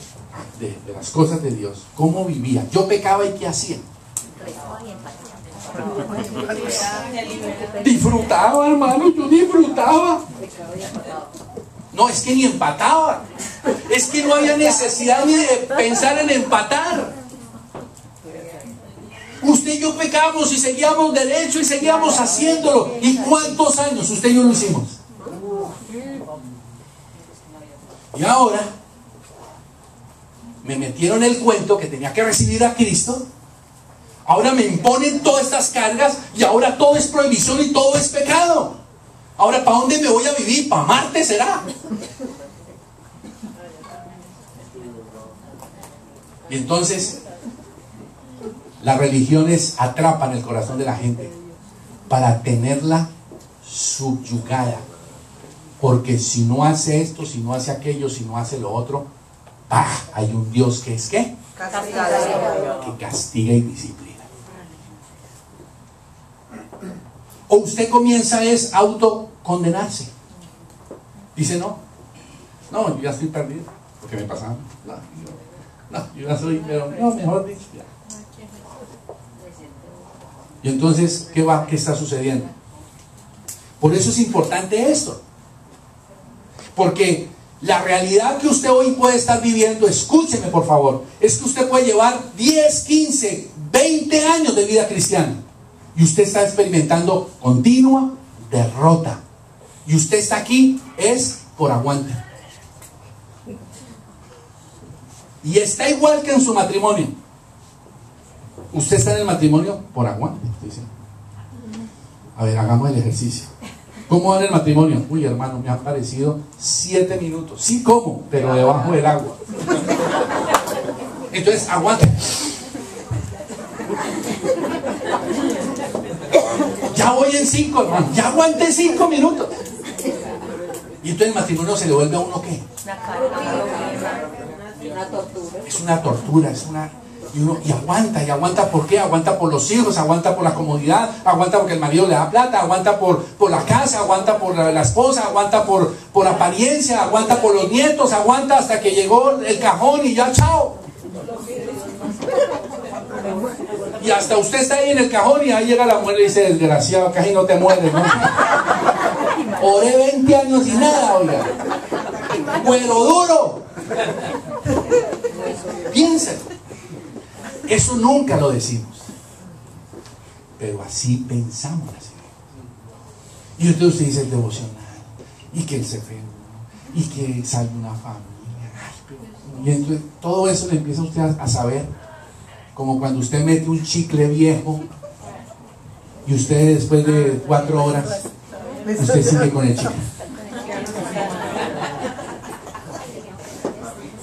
de las cosas de Dios, ¿cómo vivía? Yo pecaba y ¿qué hacía? Disfrutaba, hermano, yo disfrutaba. No, es que ni empataba. Es que no había necesidad ni de pensar en empatar. Usted y yo pecamos y seguíamos derecho y seguíamos haciéndolo. ¿Y cuántos años usted y yo lo hicimos? Y ahora me metieron el cuento que tenía que recibir a Cristo. Ahora me imponen todas estas cargas y ahora todo es prohibición y todo es pecado. Ahora, ¿para dónde me voy a vivir? ¿Para Marte será? Y entonces las religiones atrapan el corazón de la gente para tenerla subyugada. Porque si no hace esto, si no hace aquello, si no hace lo otro, ¡bah! Hay un Dios que es ¿qué? Que castiga y disciplina. O usted comienza es autocondenarse. Dice, no, yo ya estoy perdido, porque me pasaron. Yo ya soy, pero no, mejor dicho, ya. Y entonces, ¿qué está sucediendo? Por eso es importante esto. Porque la realidad que usted hoy puede estar viviendo, escúcheme por favor, es que usted puede llevar 10, 15, 20 años de vida cristiana. Y usted está experimentando continua derrota. Y usted está aquí es por aguante. Y está igual que en su matrimonio. Usted está en el matrimonio por aguante. Dice. A ver, hagamos el ejercicio. ¿Cómo va en el matrimonio? Uy, hermano, me han parecido 7 minutos. Sí, ¿cómo? Pero debajo del agua. Entonces, aguante. Ya voy en 5, hermano. Ya aguanté 5 minutos. Y entonces el matrimonio se le vuelve a uno ¿qué? Una tortura. Es una tortura, y aguanta. ¿Por qué? Aguanta por los hijos, aguanta por la comodidad, aguanta porque el marido le da plata, aguanta por la casa, aguanta por la esposa, aguanta por apariencia, aguanta por los nietos, aguanta hasta que llegó el cajón y ya chao. Y hasta usted está ahí en el cajón y ahí llega la mujer y dice, desgraciado, casi no te mueres, ¿no? Oré 20 años y nada, oiga. Cuero duro. Piénselo. Eso nunca lo decimos. Pero así pensamos así. Y entonces usted dice el devocional. Y que él se fue. Y que sale una familia. Y entonces todo eso le empieza usted a saber. Como cuando usted mete un chicle viejo. Y usted después de 4 horas. Usted sigue con el chicle.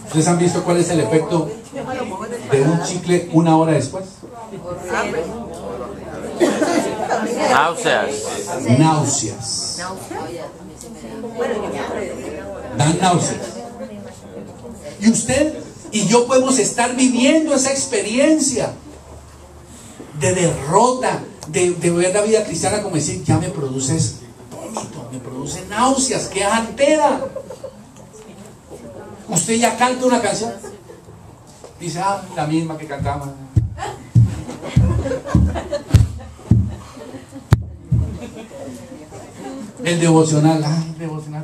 ¿Ustedes han visto cuál es el efecto de un chicle 1 hora después? Náuseas. Dan náuseas. Y usted y yo podemos estar viviendo esa experiencia de derrota, de ver la vida cristiana como decir, ya me produces vómito, me produce náuseas, qué jartera. Usted ya canta una canción, dice, la misma que cantamos. El devocional,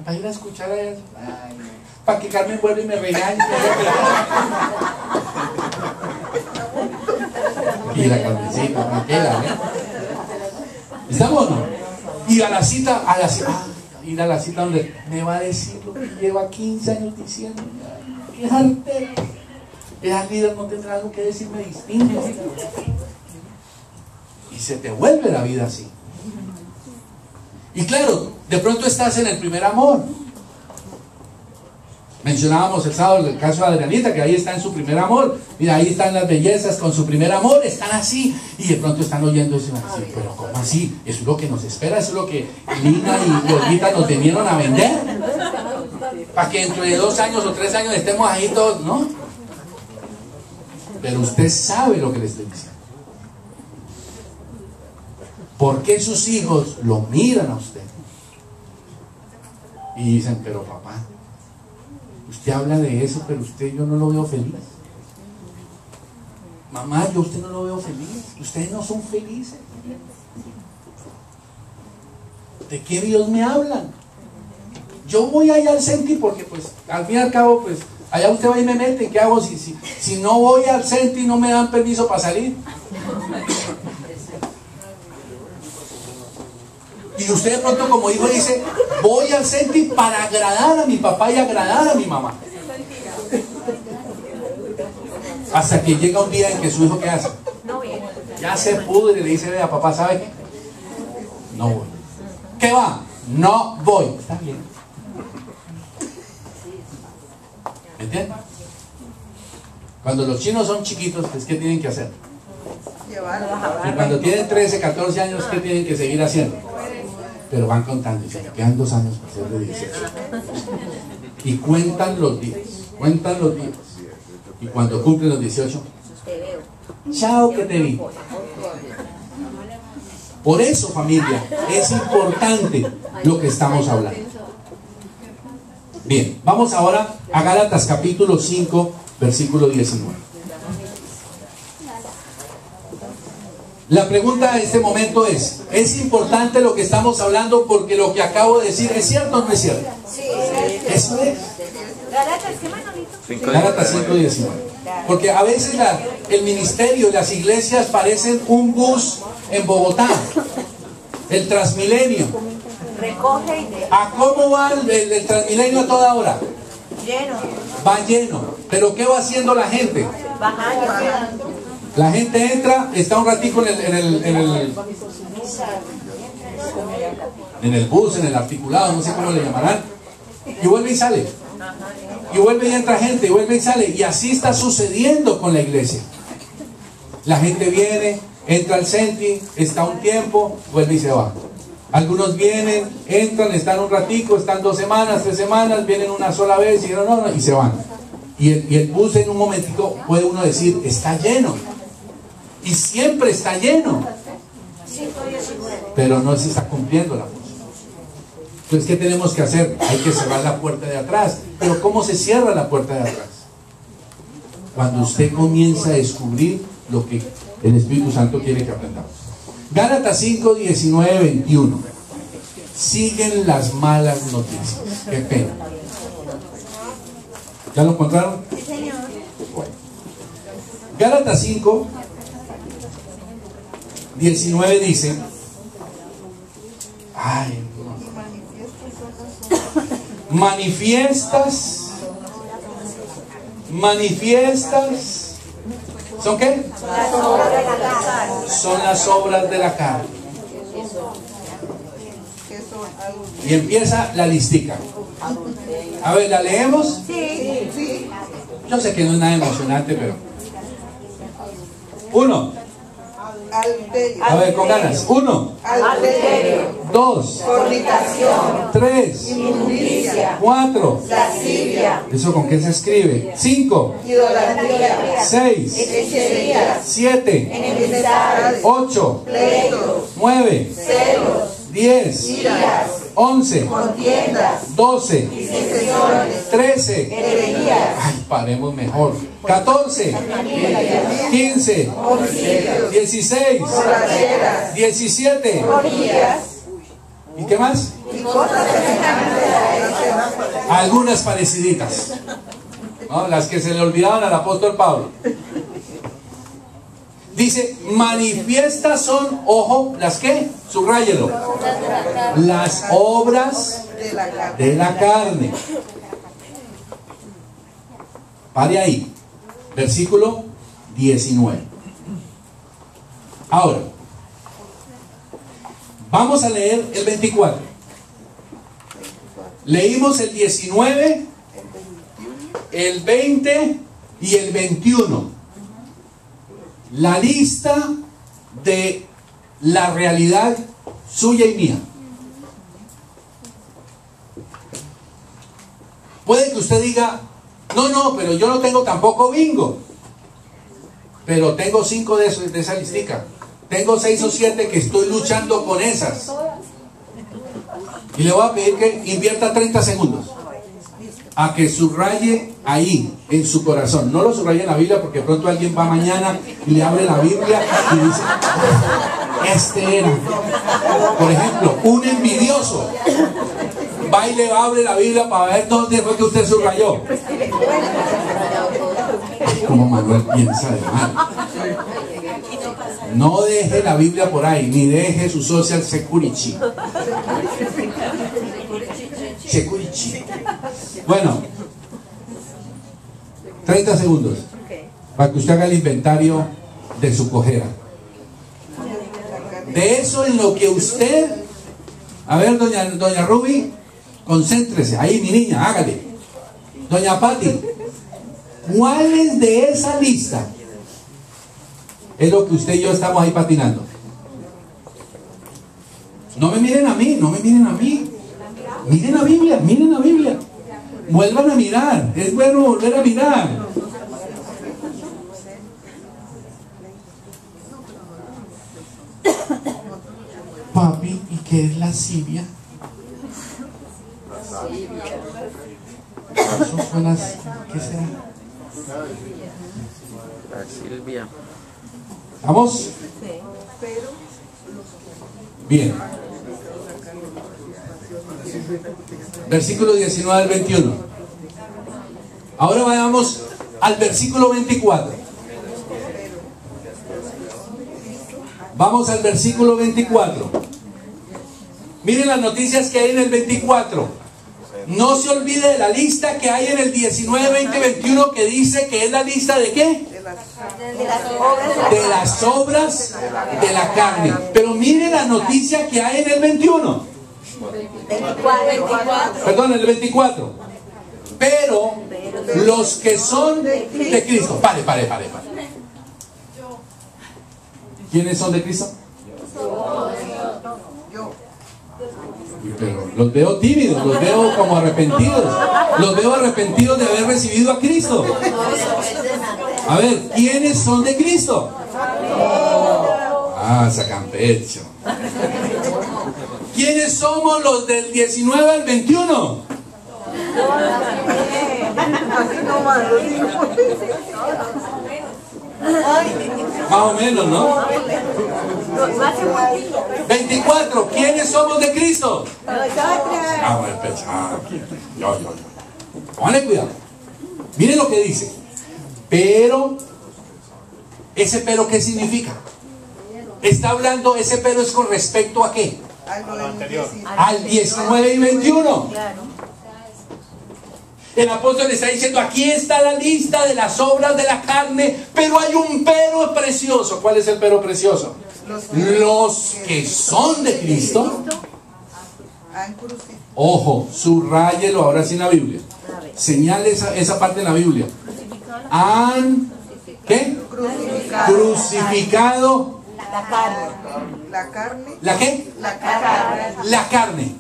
para ir a escuchar a eso, para que Carmen vuelva y me regañe. Y la Carmencita, tranquila, ¿estamos o no? Y a la cita, ir a la cita donde me va a decir lo que lleva 15 años diciendo. ¡Qué jartera! Esas líderes no tendrán algo que decirme distinto. Y se te vuelve la vida así. Y claro, de pronto estás en el primer amor. Mencionábamos el sábado el caso de Adrianita, que ahí está en su primer amor. Mira, ahí están las bellezas con su primer amor, están así. Y de pronto están oyendo eso y van a decir, pero ¿cómo así? Eso es lo que nos espera, eso es lo que Lina y Olguita nos vinieron a vender. Para que dentro de 2 años o 3 años estemos ahí todos, ¿no? Pero usted sabe lo que le estoy diciendo. ¿Por qué sus hijos lo miran a usted? Y dicen, pero papá, usted habla de eso, pero yo no lo veo feliz. Mamá, yo a usted no lo veo feliz. Ustedes no son felices. ¿De qué Dios me hablan? Yo voy allá al Senti porque pues al fin y al cabo pues allá usted va y me mete. ¿Qué hago si no voy al Senti y no me dan permiso para salir? Y usted de pronto como hijo dice, voy al Senti para agradar a mi papá y agradar a mi mamá. Hasta que llega un día en que su hijo, ¿qué hace? No viene. Ya se pudre, le dice, vea papá, ¿sabe qué? No voy. ¿Qué va? No voy. Está bien. ¿Me entiendes? Cuando los chinos son chiquitos, pues ¿qué tienen que hacer? Y cuando tienen 13, 14 años, ¿qué tienen que seguir haciendo? Pero van contando, y se me quedan 2 años para ser de 18. Y cuentan los días. Y cuando cumplen los 18, chao que te vi. Por eso, familia, es importante lo que estamos hablando. Bien, vamos ahora a Gálatas capítulo 5, versículo 19. La pregunta de este momento ¿es importante lo que estamos hablando porque lo que acabo de decir es cierto o no es cierto? Sí. Eso es. Gálatas, ¿qué Manolito? Gálatas 5:19. Porque a veces el ministerio y las iglesias parecen un bus en Bogotá, el Transmilenio. Recoge y deja. ¿A cómo va el Transmilenio a toda hora? Lleno. Va lleno. ¿Pero qué va haciendo la gente? Bajando. La gente entra, está un ratico en el bus, en el articulado, no sé cómo le llamarán, y vuelve y sale. Y vuelve y entra gente, y vuelve y sale. Y así está sucediendo con la iglesia. La gente viene, entra al Senti, está un tiempo, vuelve y se va. Algunos vienen, entran, están un ratico, están 2 semanas, 3 semanas, vienen una sola vez y se van. Y el bus en un momentico puede uno decir, está lleno. Y siempre está lleno. Pero no se está cumpliendo la función. Entonces, ¿qué tenemos que hacer? Hay que cerrar la puerta de atrás. Pero ¿cómo se cierra la puerta de atrás? Cuando usted comienza a descubrir lo que el Espíritu Santo quiere que aprendamos. Gálatas 5, 19, 21. Siguen las malas noticias. Qué pena. ¿Ya lo encontraron? Sí, señor. Bueno. Gálatas 5, 19 dice, ay, manifiestas, ¿son qué? Son las obras de la carne. Y empieza la listica. A ver, ¿la leemos? Sí. Yo sé que no es nada emocionante, pero 1. Adulterio. A ver, con ganas. 1, Adulterio. 2, Fornicación. 3, Inmundicia. 4. Lascivia. ¿Eso con qué se escribe? 5, Idolatría. 6, Hechicerías. 7, Enemistades. 8, Pleitos. 9, Celos. 10, Iras. 11, Contiendas. 12, Disensiones. 13. Herejías. Ay, paremos mejor. 14, 15, 16, Borracheras. 17. Orgías. ¿Y qué más? Y cosas semejantes a estas. Algunas pareciditas, ¿no? Las que se le olvidaban al apóstol Pablo. Dice, manifiestas son, ojo, ¿las qué? Subráyelo. Las obras de la carne. Pare ahí. Versículo 19. Ahora, vamos a leer el 24. Leímos el 19, el 20 y el 21. La lista de la realidad suya y mía. Puede que usted diga, no, pero yo no tengo tampoco bingo. Pero tengo 5 de esa listica. Tengo 6 o 7 que estoy luchando con esas. Y le voy a pedir que invierta 30 segundos. a que subraye ahí, en su corazón. No lo subraye en la Biblia, porque de pronto alguien va mañana y le abre la Biblia y dice, este era. Por ejemplo, un envidioso va y le abre la Biblia para ver dónde fue que usted subrayó. Como Manuel piensa de mal. No deje la Biblia por ahí, ni deje su social security. Bueno, 30 segundos para que usted haga el inventario de su cojera. De eso en lo que usted, a ver, doña Ruby, concéntrese, ahí mi niña, hágale. Doña Patti, ¿cuáles de esa lista es lo que usted y yo estamos ahí patinando? No me miren a mí, no me miren a mí. Miren la Biblia, miren la Biblia. Vuelvan a mirar, es bueno volver a mirar. Papi, ¿y qué es lascivia? Eso suena, ¿qué será? La Silvia. ¿Vamos? Bien. Versículo 19 al 21. Ahora vayamos al versículo 24. Vamos al versículo 24. Miren las noticias que hay en el 24. No se olvide de la lista que hay en el 19, 20, 21, que dice que es la lista de ¿qué? De las obras de la carne. Pero miren la noticia que hay en el 21. 24. Perdón, en el 24. Pero los que son de Cristo. Pare. ¿Quiénes son de Cristo? Pero los veo tímidos, los veo como arrepentidos. Los veo arrepentidos de haber recibido a Cristo. A ver, ¿quiénes son de Cristo? Ah, sacan pecho. ¿Quiénes somos los del 19 al 21? Más o menos, ¿no? 24, ¿quiénes somos de Cristo? Ah, bueno, yo. Póngale cuidado. Miren lo que dice. Pero, ¿ese pero qué significa? Está hablando, ese pero es con respecto a ¿qué? Al 19 y 21. El apóstol está diciendo, aquí está la lista de las obras de la carne, pero hay un pero precioso. ¿Cuál es el pero precioso? Los que son de Cristo. Ojo, subráyelo ahora sí en la Biblia. Señale esa parte en la Biblia. Han, ¿qué? Crucificado. La carne. ¿La qué? La carne. La carne.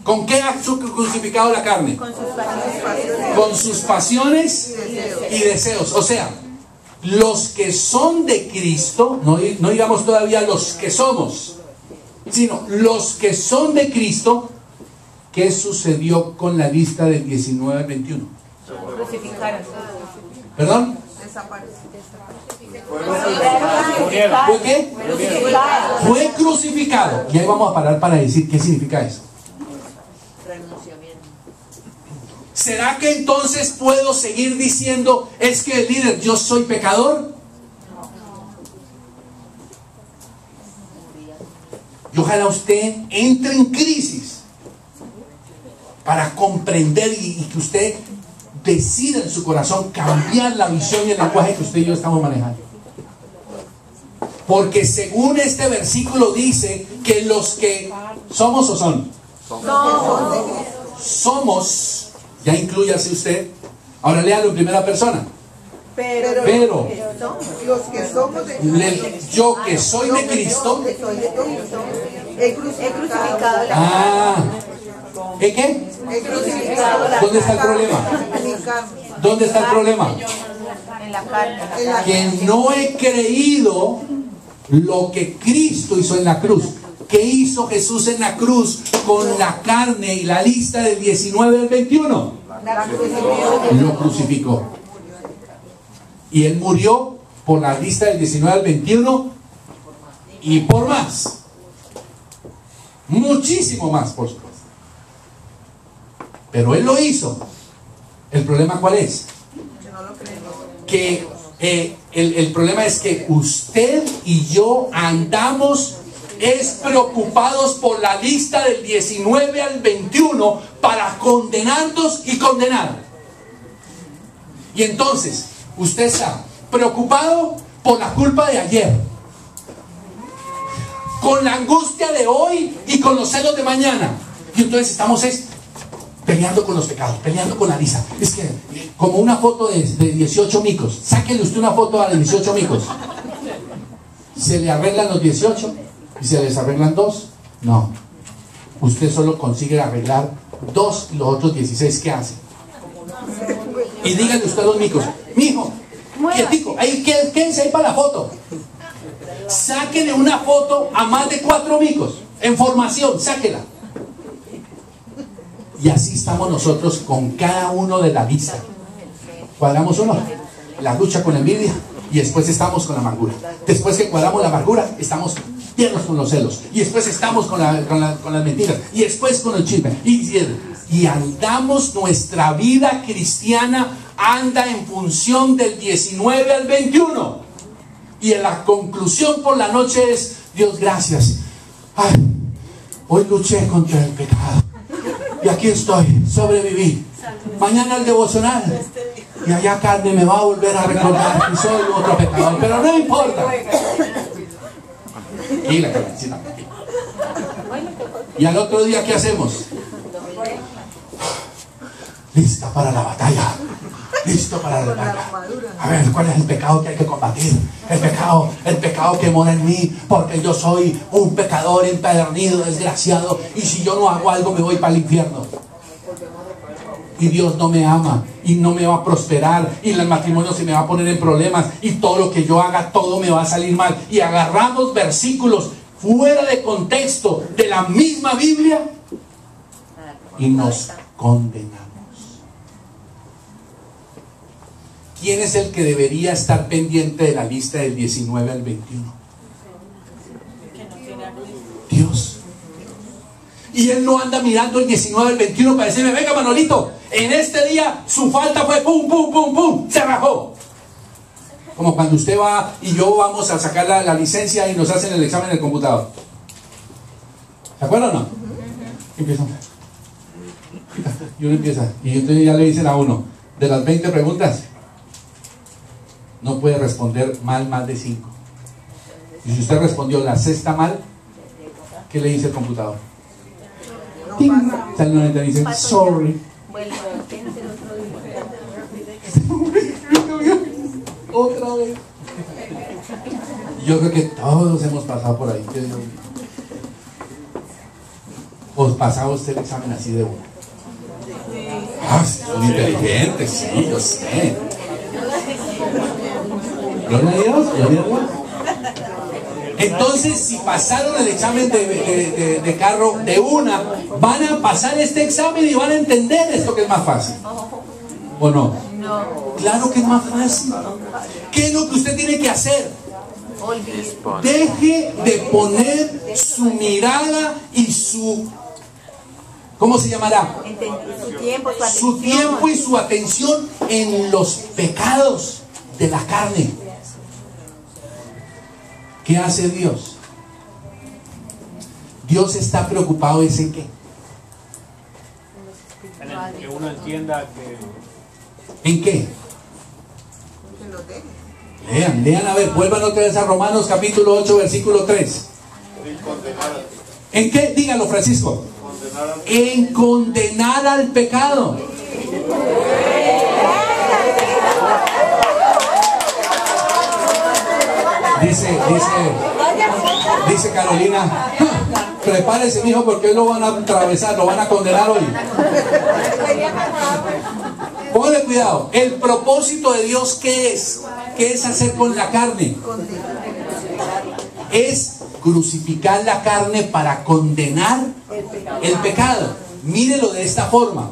¿Con qué ha crucificado la carne? Con sus pasiones y deseos. O sea, los que son de Cristo, no digamos todavía los que somos, sino los que son de Cristo. ¿Qué sucedió con la lista del 19 al 21? Crucificaron. ¿Perdón? ¿Fue qué? Fue crucificado. Y ahí vamos a parar para decir qué significa eso. ¿Será que entonces puedo seguir diciendo, es que líder, yo soy pecador? Y ojalá usted entre en crisis para comprender y que usted decida en su corazón cambiar la visión y el lenguaje que usted y yo estamos manejando. Porque según este versículo dice que los que somos o son. Somos, ya incluyase usted. Ahora léalo en primera persona. Pero los que somos de yo que soy de Cristo, he crucificado ¿qué? he crucificado la ¿Dónde está el problema? ¿Dónde está el problema? En la carne. Que no he creído lo que Cristo hizo en la cruz. ¿Qué hizo Jesús en la cruz con la carne y la lista del 19 al 21? Lo crucificó. Y él murió por la lista del 19 al 21 y por más. Muchísimo más, por supuesto. Pero él lo hizo. ¿El problema cuál es? Que el problema es que usted y yo andamos preocupados por la lista del 19 al 21 para condenarnos y condenar. Y entonces, usted está preocupado por la culpa de ayer, con la angustia de hoy y con los celos de mañana. Y entonces estamos peleando con los pecados, peleando con la lista. Es que, como una foto de 18 micos, sáquenle usted una foto a los 18 micos. ¿Se le arreglan los 18? ¿Y se les arreglan 2? No. Usted solo consigue arreglar 2 y los otros 16, ¿qué hace? Y díganle usted a los micos: mijo, quietico, ahí, quédense ahí para la foto. Sáquenle una foto a más de 4 micos en formación, sáquela. Y así estamos nosotros con cada uno de la lista. Cuadramos uno, la lucha con la envidia, y después estamos con la amargura. Después que cuadramos la amargura, estamos llenos con los celos, y después estamos con las mentiras, y después con el chisme, y andamos, nuestra vida cristiana anda en función del 19 al 21, y en la conclusión por la noche es: Dios, gracias. Ay, hoy luché contra el pecado y aquí estoy, sobreviví. Mañana el devocional y allá carne me va a volver a recordar que soy otro pecador, pero no importa. Y la cabecita. Y al otro día, ¿qué hacemos? Lista para la batalla. Listo para la batalla. A ver, ¿cuál es el pecado que hay que combatir? El pecado que mora en mí, porque yo soy un pecador empedernido, desgraciado, y si yo no hago algo me voy para el infierno. Y Dios no me ama, y no me va a prosperar, y el matrimonio se me va a poner en problemas, y todo lo que yo haga, todo me va a salir mal. Y agarramos versículos fuera de contexto de la misma Biblia y nos condenamos. ¿Quién es el que debería estar pendiente de la lista del 19 al 21? Dios. Y Él no anda mirando el 19 al 21 para decirme: venga, Manolito, en este día su falta fue pum, pum, pum, pum, se rajó. Como cuando usted va y yo vamos a sacar la licencia y nos hacen el examen en el computador. ¿Se acuerdan o no? Empiezan. Y uno empieza. Y entonces ya le dicen a uno: de las 20 preguntas, no puede responder más de 5. Y si usted respondió la sexta mal, ¿qué le dice el computador? Sale 90 y dice: sorry. Otra vez. Yo creo que todos hemos pasado por ahí. ¿Os pasaba usted el examen así de uno? Ah, son inteligentes, sí, yo sé. Gloria a Dios, gloria a Dios. Entonces, si pasaron el examen de carro de una, van a pasar este examen y van a entender esto, que es más fácil. ¿O no? No. Claro que es más fácil. ¿Qué es lo que usted tiene que hacer? Deje de poner su mirada y su... ¿cómo se llamará? Su tiempo y su atención en los pecados de la carne. ¿Qué hace Dios? Dios está preocupado ¿es en qué? En que uno entienda que... ¿En qué? Lean, a ver, vuelvan otra vez a Romanos capítulo 8, versículo 3. ¿En qué? Dígalo, Francisco. En condenar al pecado. Dice Carolina: prepárese, mijo, porque hoy lo van a atravesar, lo van a condenar hoy. Póngale cuidado. El propósito de Dios, ¿qué es? ¿Qué es hacer con la carne? Es crucificar la carne para condenar el pecado. Mírelo de esta forma.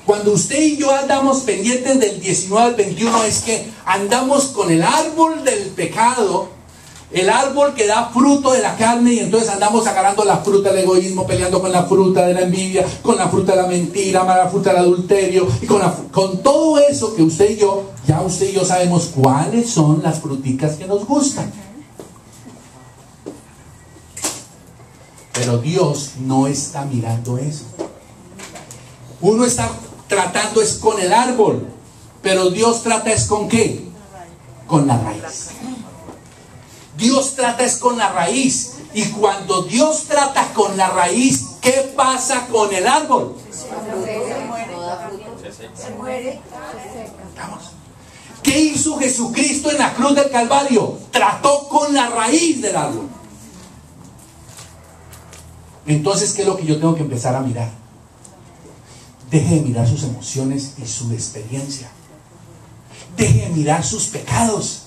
Cuando usted y yo andamos pendientes del 19 al 21 es que andamos con el árbol del pecado, el árbol que da fruto de la carne, y entonces andamos agarrando la fruta del egoísmo, peleando con la fruta de la envidia, con la fruta de la mentira, con la fruta del adulterio, y con todo eso que usted y yo sabemos cuáles son las fruticas que nos gustan. Pero Dios no está mirando eso. Uno está tratando es con el árbol, pero Dios trata es con ¿qué? Con la raíz. Dios trata es con la raíz. Y cuando Dios trata con la raíz, ¿qué pasa con el árbol? Se muere. Vamos. ¿Qué hizo Jesucristo en la cruz del Calvario? Trató con la raíz del árbol. Entonces, ¿qué es lo que yo tengo que empezar a mirar? Deje de mirar sus emociones y su experiencia. Deje de mirar sus pecados.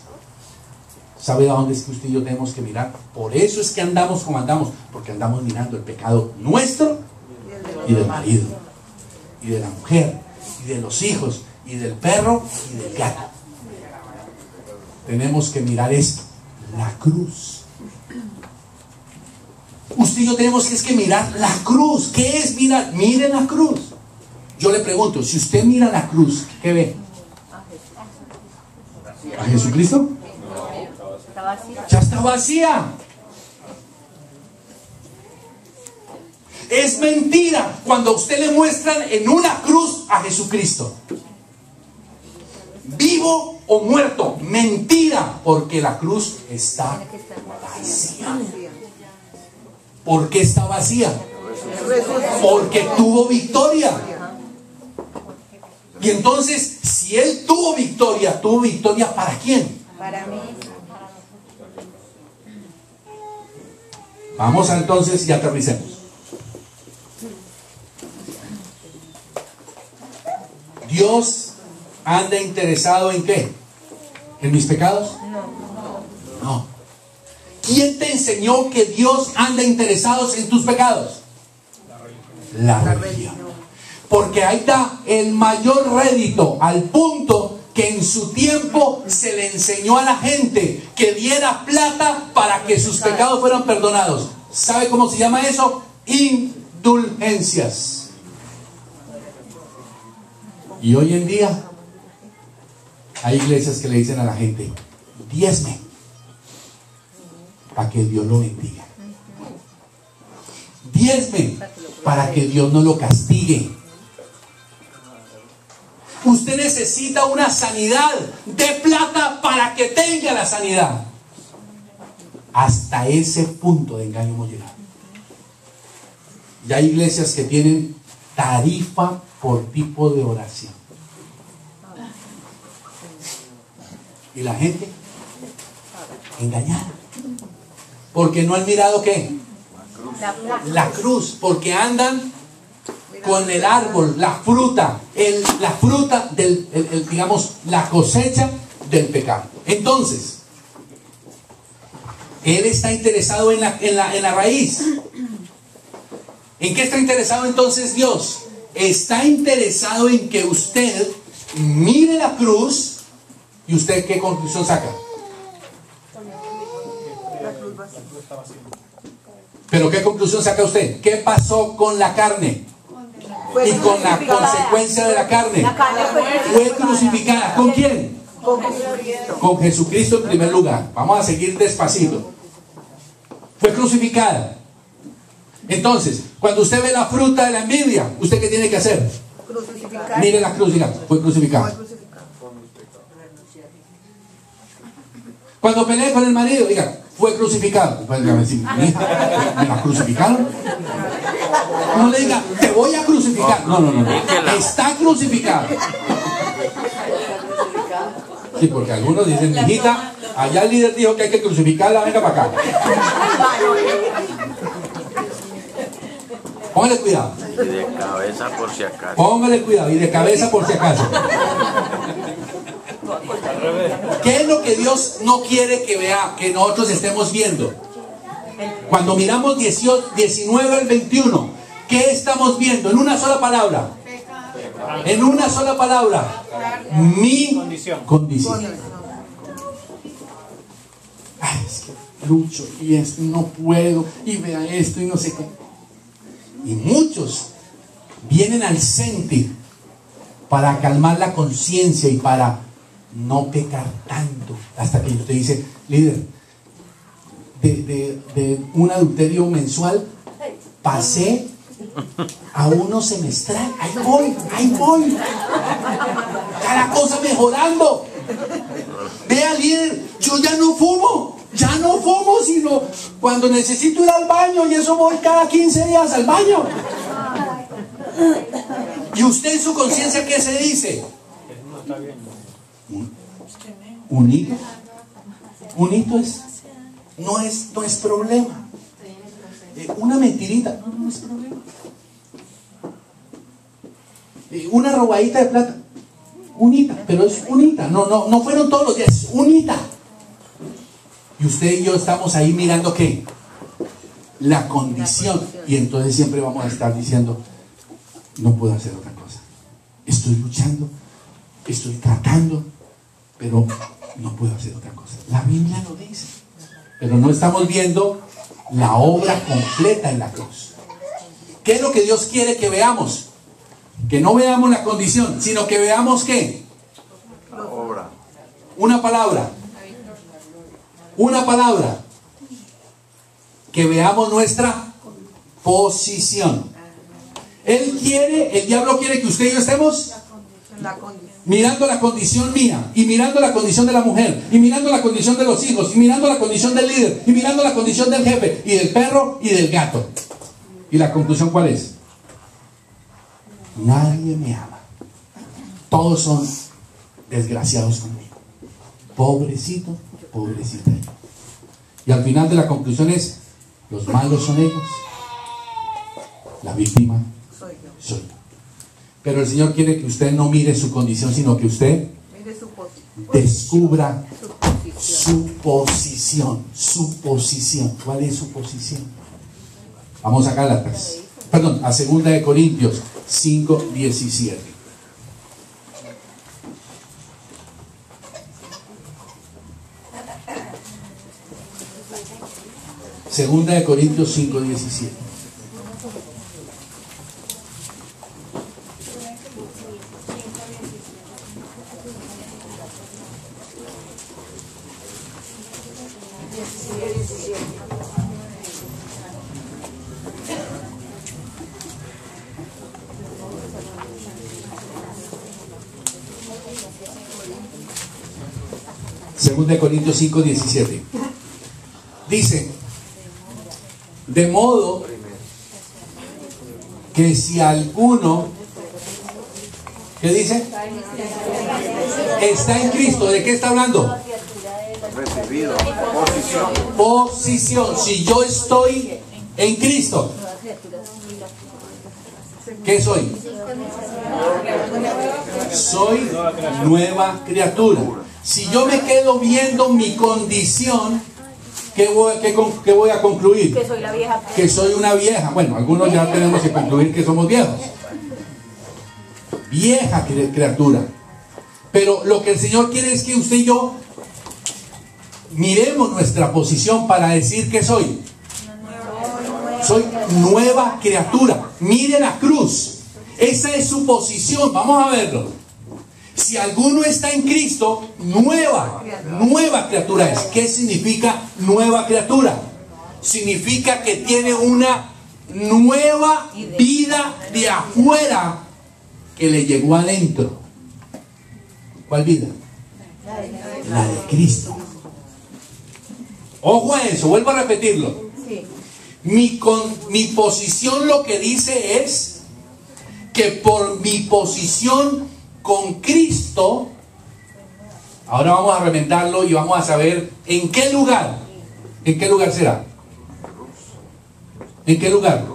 ¿Sabe a dónde es que usted y yo tenemos que mirar? Por eso es que andamos como andamos, porque andamos mirando el pecado nuestro y del marido, y de la mujer, y de los hijos, y del perro, y del gato. Tenemos que mirar esto, la cruz. Usted y yo tenemos que mirar la cruz. ¿Qué es mirar? Mire la cruz. Yo le pregunto, si usted mira la cruz, ¿qué ve? ¿A Jesucristo? Ya está vacía. Es mentira cuando a usted le muestran en una cruz a Jesucristo, vivo o muerto. Mentira, porque la cruz está vacía. ¿Por qué está vacía? Porque tuvo victoria. Y entonces, si Él tuvo victoria ¿para quién? Para mí. Vamos entonces y aterricemos. ¿Dios anda interesado en qué? ¿En mis pecados? No. ¿Quién te enseñó que Dios anda interesado en tus pecados? La religión. Porque ahí da el mayor rédito, al punto que en su tiempo se le enseñó a la gente que diera plata para que sus pecados fueran perdonados. ¿Sabe cómo se llama eso? Indulgencias. Y hoy en día hay iglesias que le dicen a la gente: diezme para que Dios lo bendiga. Diezme para que Dios no lo castigue. Usted necesita una sanidad, de plata para que tenga la sanidad. Hasta ese punto de engaño hemos llegado. Y hay iglesias que tienen tarifa por tipo de oración. Y la gente engañada. Porque no han mirado ¿qué? La cruz. Porque andan con el árbol, la fruta del, digamos, la cosecha del pecado. Entonces, Él está interesado en la raíz. ¿En qué está interesado entonces Dios? Está interesado en que usted mire la cruz. ¿Y usted qué conclusión saca? ¿Pero qué conclusión saca usted? ¿Qué pasó con la carne? Y con la consecuencia de la carne. Fue crucificada. ¿Con quién? Con Jesucristo en primer lugar. Vamos a seguir despacito. Fue crucificada. Entonces, cuando usted ve la fruta de la envidia, ¿usted qué tiene que hacer? Mire la cruz, diga, fue crucificada. Cuando pelee con el marido, diga, fue crucificado. Pues, decir, ¿me la crucificaron? No le diga, te voy a crucificar. No. Está crucificado. Sí, porque algunos dicen, mijita, allá el líder dijo que hay que crucificarla, venga para acá. Póngale cuidado. Y de cabeza por si acaso. Póngale cuidado, y de cabeza por si acaso. ¿Qué es lo que Dios no quiere que vea, que nosotros estemos viendo? Cuando miramos 19 al 21, ¿qué estamos viendo? En una sola palabra. En una sola palabra. Mi condición. Ay, es que lucho y es, no puedo y vea esto y no sé qué. Y muchos vienen al sentir para calmar la conciencia y para no pecar tanto. Hasta que usted dice, líder, de un adulterio mensual pasé a uno semestral. Ahí voy. Cada cosa mejorando. Vea, líder, yo ya no fumo, sino cuando necesito ir al baño, y eso voy cada 15 días al baño. ¿Y usted en su conciencia qué se dice? Un hito no es problema. Una mentirita no es problema. Una robadita de plata, unita, pero es unita, no fueron todos los días, unita. Y usted y yo estamos ahí mirando ¿qué? La condición. Y entonces siempre vamos a estar diciendo, no puedo hacer otra cosa. Estoy luchando, estoy tratando, pero no puedo hacer otra cosa. La Biblia lo dice, pero no estamos viendo la obra completa en la cruz. ¿Qué es lo que Dios quiere que veamos? Que no veamos la condición, sino que veamos ¿qué? La obra. Una palabra. Que veamos nuestra posición. El diablo quiere que usted y yo estemos mirando la condición mía, y mirando la condición de la mujer, y mirando la condición de los hijos, y mirando la condición del líder, y mirando la condición del jefe, y del perro, y del gato. ¿Y la conclusión cuál es? Nadie me ama. Todos son desgraciados conmigo. Pobrecito, pobrecita yo. Y al final de la conclusión es, los malos son ellos, la víctima soy yo. Pero el Señor quiere que usted no mire su condición, sino que usted descubra su posición. ¿Cuál es su posición? Vamos a Gálatas. Perdón, a 2 de Corintios 5:17. Segunda de Corintios 5:17. Segunda de Corintios 5:17. Dice, de modo que si alguno, ¿qué dice? Está en Cristo. ¿De qué está hablando? Recibido. Posición. Si yo estoy en Cristo, ¿qué soy? Soy nueva criatura. Si yo me quedo viendo mi condición, ¿qué voy a concluir? Que soy la vieja. Que soy una vieja. Bueno, algunos ya tenemos que concluir que somos viejos. Vieja criatura. Pero lo que el Señor quiere es que usted y yo miremos nuestra posición para decir que soy. Soy nueva criatura. Mire la cruz. Esa es su posición. Vamos a verlo. Si alguno está en Cristo, nueva criatura es. ¿Qué significa nueva criatura? Significa que tiene una nueva vida de afuera que le llegó adentro. ¿Cuál vida? La de Cristo. Ojo a eso, vuelvo a repetirlo. Mi posición lo que dice es que por mi posición con Cristo, ahora vamos a remendarlo y vamos a saber en qué lugar será. ¿En qué lugar?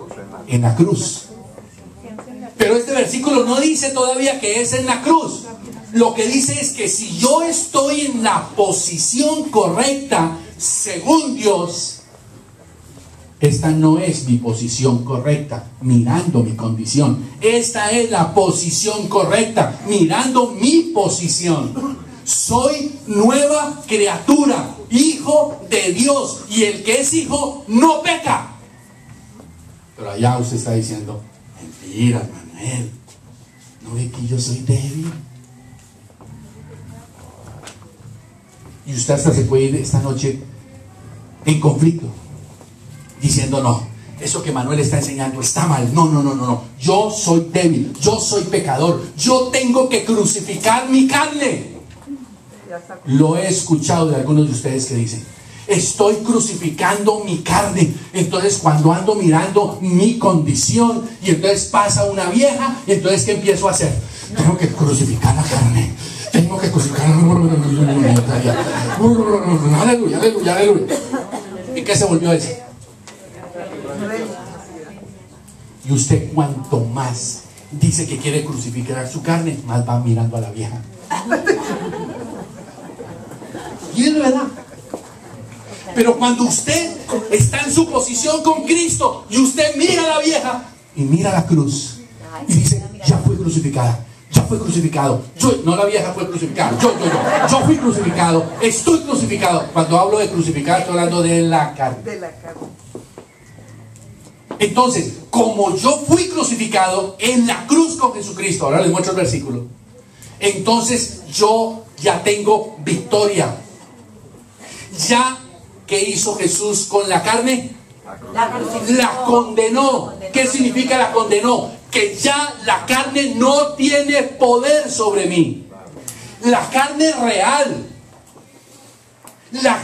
En la cruz. Pero este versículo no dice todavía que es en la cruz. Lo que dice es que si yo estoy en la posición correcta, según Dios, esta no es mi posición correcta, mirando mi condición. Esta es la posición correcta, mirando mi posición. Soy nueva criatura, hijo de Dios, y el que es hijo no peca. Pero allá usted está diciendo, mentira, Manuel, ¿no ve que yo soy débil? Y usted hasta se puede ir esta noche en conflicto, diciendo, no, eso que Manuel está enseñando está mal. No. Yo soy débil, yo soy pecador, yo tengo que crucificar mi carne. Lo he escuchado de algunos de ustedes que dicen, estoy crucificando mi carne. Entonces cuando ando mirando mi condición, y entonces pasa una vieja, y entonces ¿qué empiezo a hacer? Tengo que crucificar la carne. Tengo que crucificar. Aleluya. ¿Y qué se volvió eso? Y usted cuanto más dice que quiere crucificar su carne, más va mirando a la vieja. Y es verdad. Pero cuando usted está en su posición con Cristo y usted mira a la vieja y mira la cruz y dice, ya fui crucificada, ya fui crucificado. No, la vieja fue crucificada, yo fui crucificado, estoy crucificado. Cuando hablo de crucificar, estoy hablando de la carne. Entonces, como yo fui crucificado en la cruz con Jesucristo, ahora les muestro el versículo, entonces yo ya tengo victoria. Ya, ¿qué hizo Jesús con la carne? La condenó. ¿Qué significa la condenó? Que ya la carne no tiene poder sobre mí. La carne real.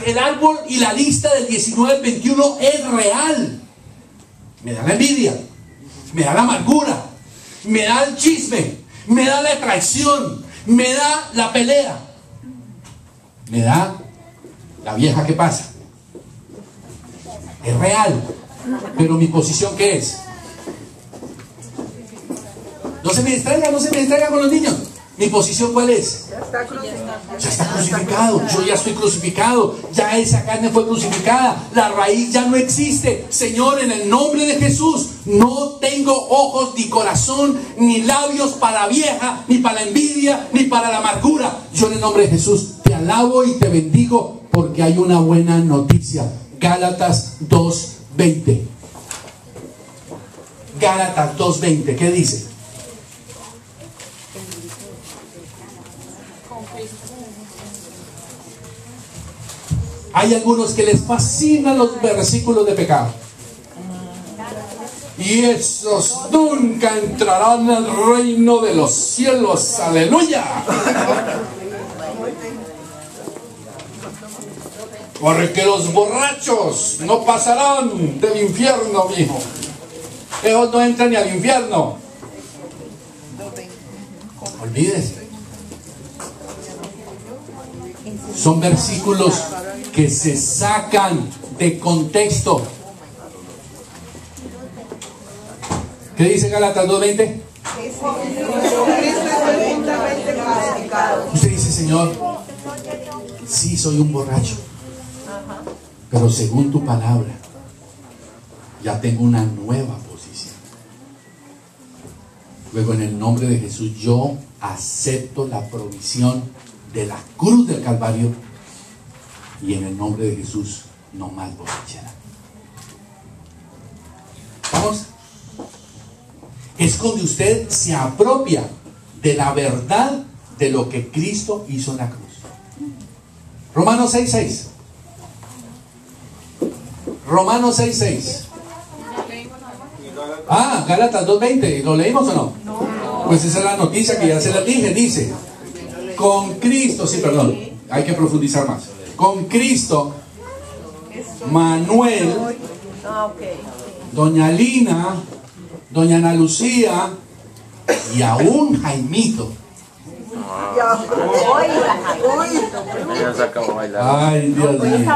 El árbol y la lista del 19 al 21 es real. Me da la envidia, me da la amargura, me da el chisme, me da la traición, me da la pelea, me da la vieja que pasa. Es real. Pero mi posición, ¿qué es? No se me distraiga con los niños. ¿Mi posición cuál es? Ya está crucificado. Yo ya estoy crucificado. Ya esa carne fue crucificada. La raíz ya no existe. Señor, en el nombre de Jesús, no tengo ojos, ni corazón, ni labios para la vieja, ni para la envidia, ni para la amargura. Yo en el nombre de Jesús te alabo y te bendigo, porque hay una buena noticia. Gálatas 2:20. Gálatas 2:20. ¿Qué dice? Hay algunos que les fascinan los versículos de pecado. Y esos nunca entrarán al reino de los cielos. Aleluya. Porque los borrachos no pasarán del infierno, mijo. Ellos no entran ni al infierno. Olvídese. Son versículos que se sacan de contexto. ¿Qué dice Gálatas 2:20? Usted dice, Señor, sí soy un borracho, pero según tu palabra ya tengo una nueva posición. Luego, en el nombre de Jesús, yo acepto la provisión de la cruz del Calvario, y en el nombre de Jesús no más borrachera. Vamos. Es cuando usted se apropia de la verdad de lo que Cristo hizo en la cruz. Romanos 6:6. Romanos 6:6. Gálatas 2:20. ¿Lo leímos o no? Pues esa es la noticia que ya se la dije. Dice, con Cristo, hay que profundizar más. Con Cristo, Manuel, doña Lina, doña Ana Lucía y aún Jaimito. Ya se acabó bailar. Ay, Dios mío.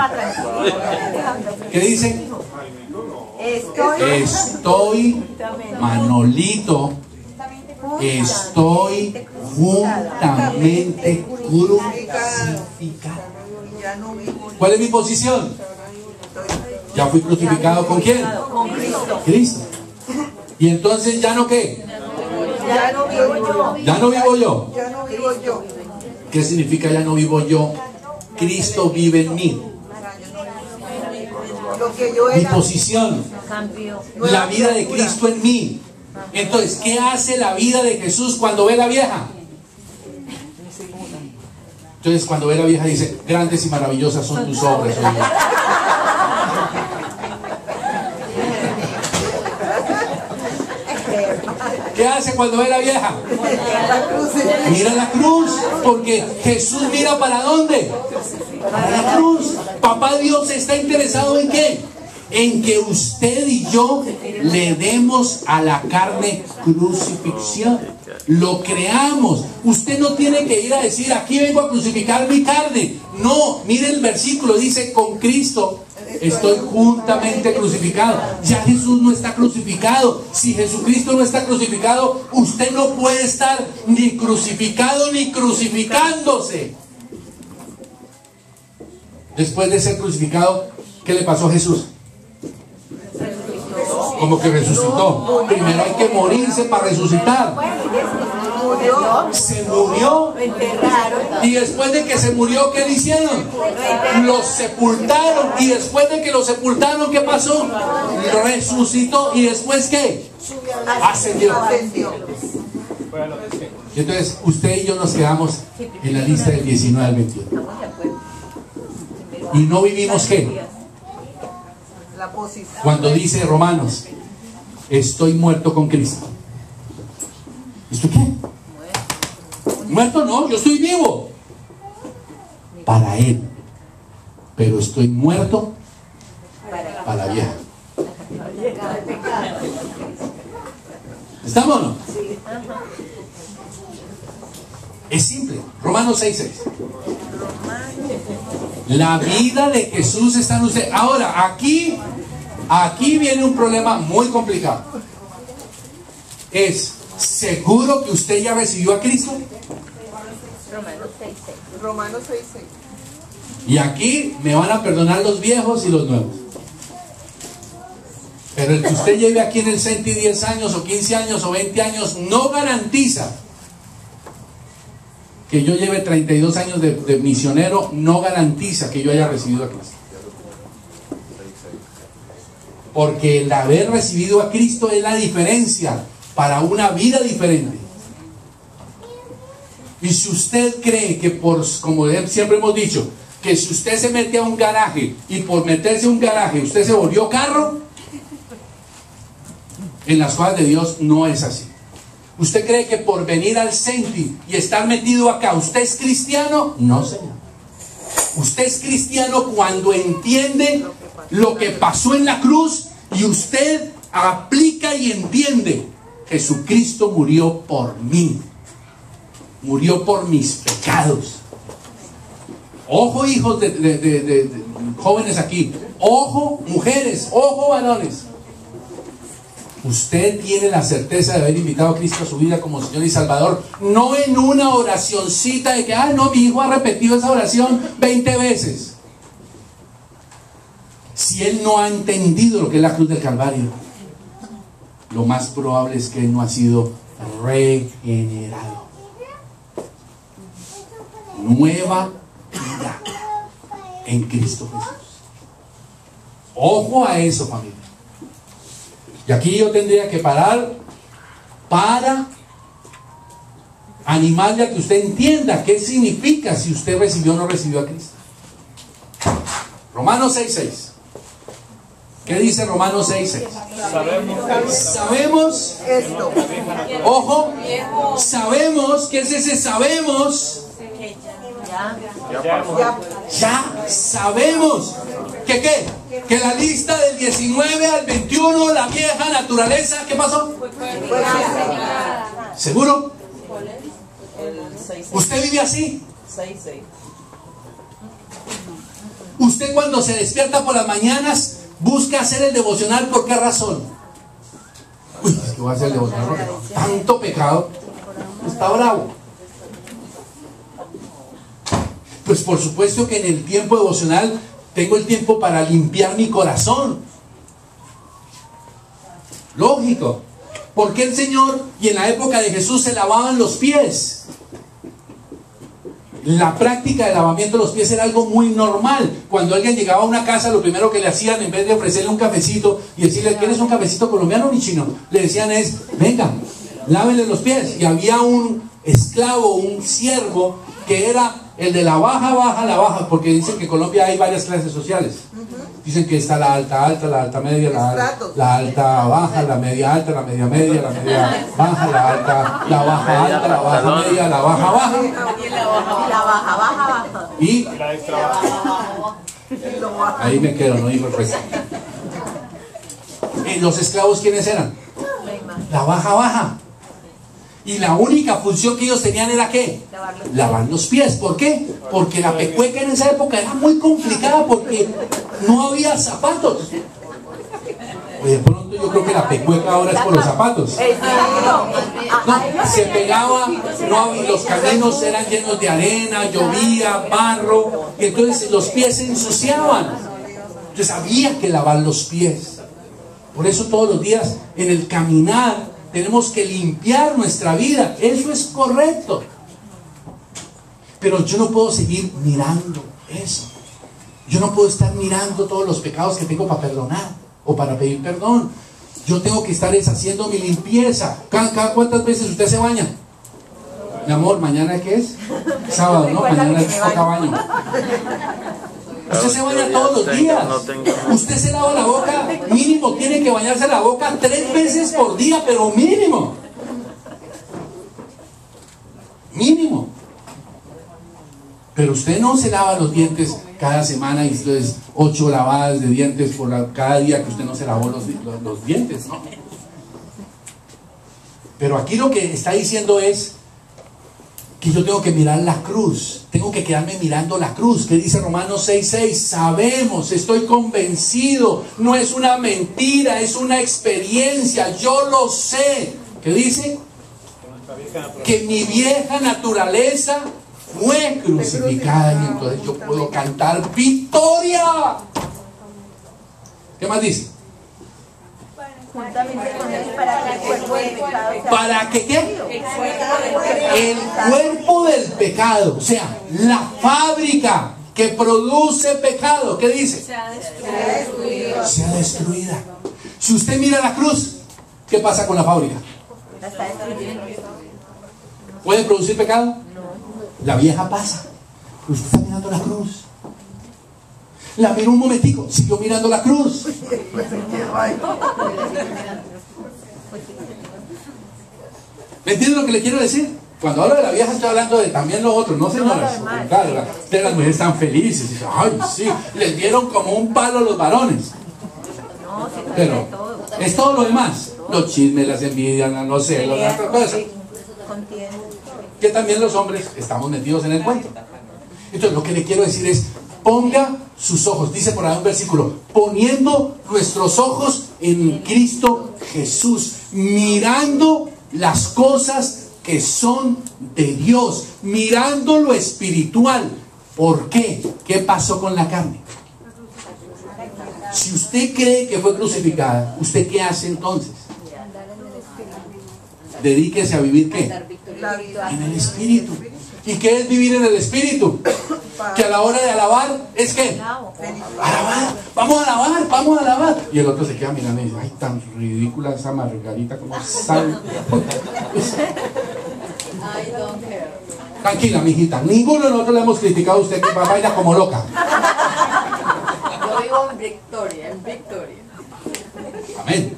¿Qué dice? Estoy, Manolito, estoy juntamente crucificado. ¿Cuál es mi posición? Ya fui crucificado ¿con quién? Con Cristo. Cristo. Y entonces ya no qué. Ya no vivo yo. Ya no vivo yo. Ya no vivo yo. ¿Qué significa ya no vivo yo? Cristo vive en mí. Lo que yo Mi era. Cambió. La vida de Cristo en mí. Entonces, ¿qué hace la vida de Jesús cuando ve a la vieja? Entonces, cuando ve a la vieja dice, grandes y maravillosas son tus obras, oh Dios. ¿Qué hace cuando ve a la vieja? Mira la cruz, porque Jesús mira para ¿dónde? Para la cruz. Papá Dios está interesado ¿en qué? En que usted y yo le demos a la carne crucifixión. Lo creamos. Usted no tiene que ir a decir, aquí vengo a crucificar mi carne. No, mire el versículo, dice, con Cristo estoy juntamente crucificado. Ya Jesús no está crucificado. Si Jesucristo no está crucificado, usted no puede estar ni crucificado ni crucificándose. Después de ser crucificado, ¿qué le pasó a Jesús? Como que resucitó. Primero hay que morirse para resucitar. Se murió. Y después de que se murió, ¿qué le hicieron? Lo sepultaron. Y después de que lo sepultaron, ¿qué pasó? Resucitó. ¿Y después qué? Ascendió. Y entonces usted y yo nos quedamos en la lista del 19 al 21. Y no vivimos ¿qué? Cuando dice Romanos, estoy muerto con Cristo. ¿Esto qué? Muerto no, yo estoy vivo para Él, pero estoy muerto para la vieja. ¿Estamos o no? Es simple. Romanos 6:6. La vida de Jesús está en usted. Ahora, aquí viene un problema muy complicado. ¿Es seguro que usted ya recibió a Cristo? Romanos 6:6. Y aquí me van a perdonar los viejos y los nuevos. Pero el que usted lleve aquí en el CENTI 10 años o 15 años o 20 años no garantiza que yo lleve 32 años de misionero, no garantiza que yo haya recibido a Cristo. Porque el haber recibido a Cristo es la diferencia para una vida diferente. Y si usted cree que como siempre hemos dicho, que si usted se mete a un garaje y por meterse a un garaje usted se volvió carro, en las cosas de Dios no es así. ¿Usted cree que por venir al CENTI y estar metido acá, usted es cristiano? No, señor. Usted es cristiano cuando entiende lo que pasó en la cruz y usted aplica y entiende. Jesucristo murió por mí. Murió por mis pecados. Ojo, hijos de jóvenes aquí. Ojo, mujeres. Ojo, varones. Usted tiene la certeza de haber invitado a Cristo a su vida como Señor y Salvador, no en una oracioncita de que, no, mi hijo ha repetido esa oración 20 veces. Si él no ha entendido lo que es la cruz del Calvario, lo más probable es que él no ha sido regenerado. Nueva vida en Cristo Jesús. Ojo a eso, familia. Y aquí yo tendría que parar para animarle a que usted entienda qué significa si usted recibió o no recibió a Cristo. Romanos 6:6. ¿Qué dice Romanos 6:6? Sabemos Esto. Ojo, sabemos, ¿qué es ese sabemos? Ya sabemos que ¿qué? Que la lista del 19 al 21, la vieja naturaleza, ¿qué pasó? ¿Seguro? ¿Usted vive así? Usted cuando se despierta por las mañanas busca hacer el devocional, ¿por qué razón? Uy, es que voy a hacer el devocional porque tanto pecado, está bravo. Pues por supuesto que en el tiempo devocional Tengo el tiempo para limpiar mi corazón. Lógico. ¿Por qué el Señor y en la época de Jesús se lavaban los pies? La práctica de lavamiento de los pies era algo muy normal. Cuando alguien llegaba a una casa, lo primero que le hacían, en vez de ofrecerle un cafecito y decirle, ¿quieres un cafecito colombiano ni chino? Le decían venga, lávenle los pies. Y había un esclavo, un siervo, que era el de la baja, porque dicen que en Colombia hay varias clases sociales. Dicen que está la alta media, la alta baja, la media alta, la media media, la media baja, la alta, la baja alta, la baja media, la baja baja. Y la extra baja. ahí me quedo, no digo el resto. ¿Los esclavos quiénes eran? La baja. Y la única función que ellos tenían era ¿qué? Lavar los pies. ¿Por qué? Porque la pecueca en esa época era muy complicada porque no había zapatos. Oye, de pronto yo creo que la pecueca ahora es por los zapatos. No, se pegaba, los caminos eran llenos de arena, llovía, barro, y entonces los pies se ensuciaban. Entonces había que lavar los pies. Por eso todos los días en el caminar tenemos que limpiar nuestra vida. Eso es correcto. Pero yo no puedo seguir mirando eso. Yo no puedo estar mirando todos los pecados que tengo para perdonar o para pedir perdón. Yo tengo que estar haciendo mi limpieza. ¿Cada cuántas veces usted se baña? Mi amor, ¿mañana qué es? Sábado, ¿no? Mañana es toca baño. Usted se baña todos los días. Usted se lava la boca, mínimo tiene que bañarse la boca 3 veces por día, pero mínimo. Mínimo. Pero usted no se lava los dientes cada semana y entonces 8 lavadas de dientes por cada día que usted no se lavó los dientes, ¿no? Pero aquí lo que está diciendo es que yo tengo que mirar la cruz, tengo que quedarme mirando la cruz. ¿Qué dice Romanos 6:6? Sabemos, estoy convencido, no es una mentira, es una experiencia, yo lo sé. ¿Qué dice? Que mi vieja naturaleza fue crucificada y entonces yo puedo cantar victoria. ¿Qué más dice? Juntamente con él para que el cuerpo del pecado sea... ¿Para que qué? El cuerpo del pecado, o sea, la fábrica que produce pecado, ¿qué dice? Sea destruida. Si usted mira la cruz, ¿qué pasa con la fábrica? ¿Puede producir pecado? La vieja pasa. Pero usted está mirando la cruz. La miro un momentico, siguió mirando la cruz. ¿Me entiende lo que le quiero decir? Cuando hablo de la vieja estoy hablando de también los otros, no señoras. Claro, ustedes las mujeres están felices. Ay, sí, les dieron como un palo a los varones. Pero es todo lo demás. Los chismes, las envidias, los celos, las otras cosas. Que también los hombres estamos metidos en el cuento. Entonces lo que le quiero decir es, ponga sus ojos, dice por ahí un versículo, poniendo nuestros ojos en Cristo Jesús, mirando las cosas que son de Dios, mirando lo espiritual. ¿Por qué? ¿Qué pasó con la carne? Si usted cree que fue crucificada, ¿usted qué hace entonces? Dedíquese a vivir ¿qué? En el Espíritu. ¿Y qué es vivir en el Espíritu? Que a la hora de alabar es que alabar, vamos a alabar. Y el otro se queda mirando y dice, ay, tan ridícula esa Margarita, como sale. Tranquila, mijita, ninguno de nosotros le hemos criticado a usted que baila como loca. Yo vivo en victoria, Amén.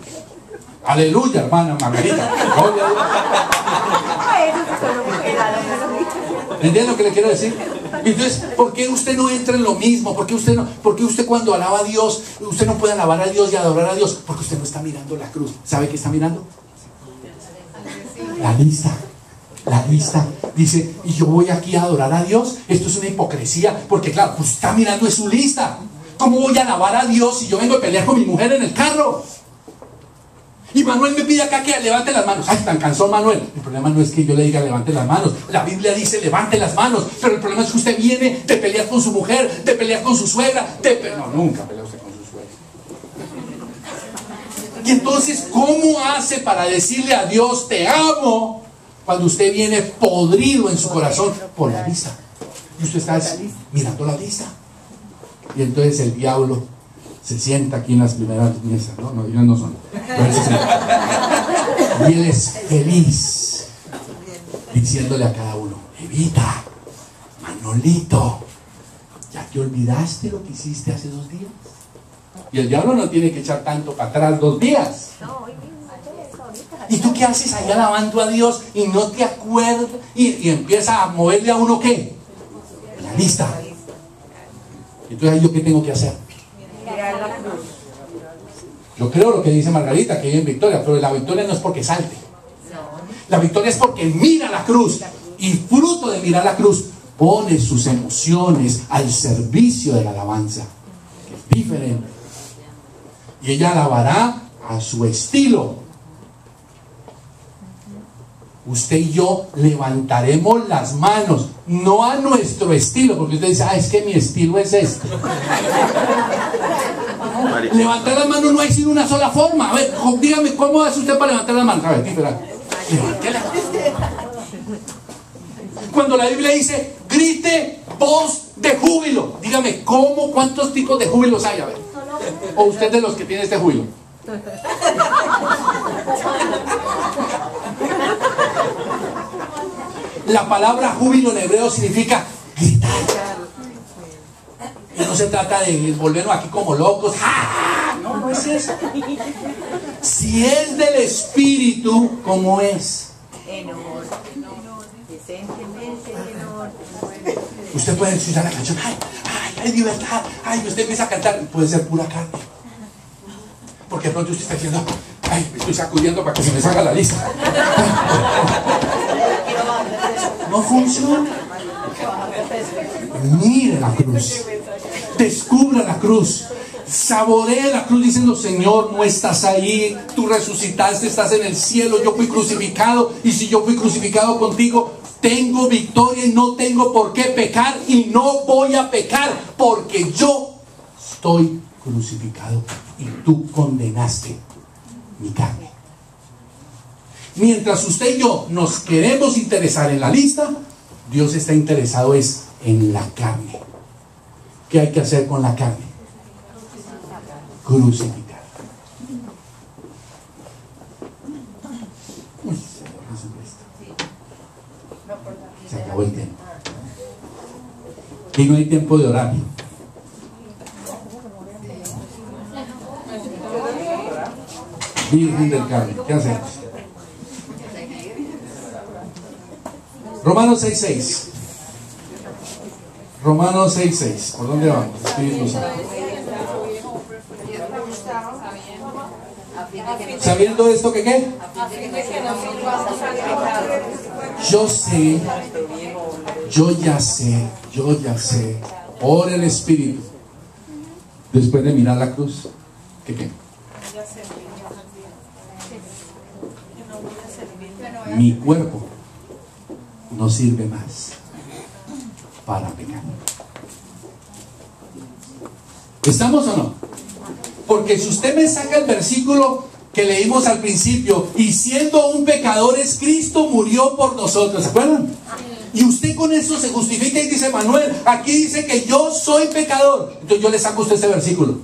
Aleluya, hermana Margarita. Gloria a Dios. ¿Entienden lo que le quiero decir? Entonces, ¿por qué usted no entra en lo mismo? ¿Por qué usted cuando alaba a Dios, usted no puede alabar a Dios y adorar a Dios? Porque usted no está mirando la cruz. ¿Sabe qué está mirando? La lista. La lista. Dice, y yo voy aquí a adorar a Dios. Esto es una hipocresía. Porque claro, pues está mirando en su lista. ¿Cómo voy a alabar a Dios si yo vengo a pelear con mi mujer en el carro? Y Manuel me pide acá que levante las manos. Ay, tan cansón Manuel. El problema no es que yo le diga levante las manos. La Biblia dice levante las manos. Pero el problema es que usted viene de pelear con su mujer, de pelear con su suegra. No, nunca pelea usted con su suegra. Y entonces, ¿cómo hace para decirle a Dios te amo cuando usted viene podrido en su corazón por la lista? Y usted está mirando la lista. Y entonces el diablo se sienta aquí en las primeras mesas, no, ellos no son. Y él es feliz diciéndole a cada uno: Evita, Manolito, ¿ya te olvidaste lo que hiciste hace 2 días? Y el diablo no tiene que echar tanto para atrás 2 días. ¿Y tú qué haces ahí alabando a Dios y no te acuerdas? Y empieza a moverle a uno ¿qué? La lista. Entonces, ¿yo qué tengo que hacer? Mirar la cruz. Yo creo lo que dice Margarita, que hay en victoria, pero la victoria no es porque salte. La victoria es porque mira la cruz. Y fruto de mirar la cruz, pone sus emociones al servicio de la alabanza, que es diferente. Y ella alabará a su estilo. Usted y yo levantaremos las manos, no a nuestro estilo, porque usted dice, es que mi estilo es este. Levantar las manos no hay sino una sola forma. A ver, dígame, ¿cómo hace usted para levantar las manos? A ver, dígame. Levántela. Cuando la Biblia dice, grite voz de júbilo, dígame, ¿cuántos tipos de júbilos hay? A ver. O usted de los que tiene este júbilo. La palabra júbilo en hebreo significa gritar. Y no se trata de volvernos aquí como locos. ¡Ah! No es eso. Si es del Espíritu, ¿cómo es? En honor. Decentemente, en honor. Usted puede escuchar la canción, hay libertad, usted empieza a cantar, puede ser pura carne. Porque de pronto usted está diciendo, me estoy sacudiendo para que se me salga la lista. No funciona. Mire la cruz, descubra la cruz, saboree la cruz diciendo, Señor, no estás ahí, tú resucitaste, estás en el cielo, yo fui crucificado, y si yo fui crucificado contigo, tengo victoria y no tengo por qué pecar, y no voy a pecar porque yo estoy crucificado y tú condenaste mi carne. Mientras usted y yo nos queremos interesar en la lista, Dios está interesado es en la carne. ¿Qué hay que hacer con la carne? Crucificar. Uy, Señor Jesucristo. Se acabó el tiempo. Y no hay tiempo de orar. Virgen del Carmen, ¿qué hacemos? Romanos 6:6. Romanos 6:6. ¿Por dónde vamos? Espíritu Santo. ¿Sabiendo esto que qué? Yo sé, yo ya sé, por el Espíritu, después de mirar la cruz, ¿qué qué? Mi cuerpo no sirve más para pecar. ¿Estamos o no? Porque si usted me saca el versículo que leímos al principio, y siendo un pecador es Cristo murió por nosotros, ¿se acuerdan? Y usted con eso se justifica y dice, Manuel, aquí dice que yo soy pecador. Entonces yo le saco a usted ese versículo.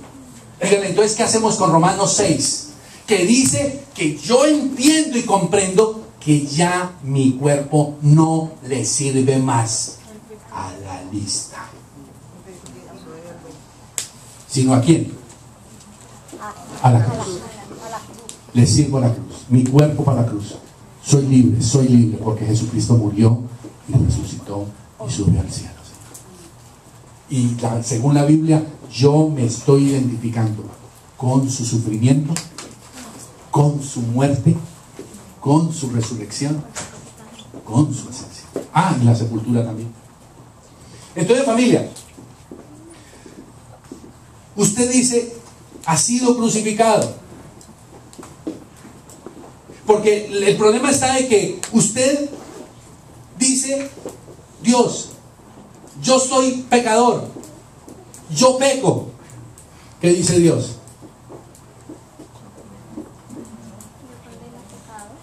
Dígale, entonces, ¿qué hacemos con Romanos 6? Que dice que yo entiendo y comprendo que ya mi cuerpo no le sirve más a la lista. ¿Sino a quién? A la cruz. Le sirvo a la cruz. Mi cuerpo para la cruz. Soy libre porque Jesucristo murió y resucitó y subió al cielo. Y según la Biblia, yo me estoy identificando con su sufrimiento, con su muerte, con su resurrección, con su esencia. Y la sepultura también. Entonces, familia, usted dice, ha sido crucificado. Porque el problema está de que usted dice, Dios, yo soy pecador, yo peco. ¿Qué dice Dios?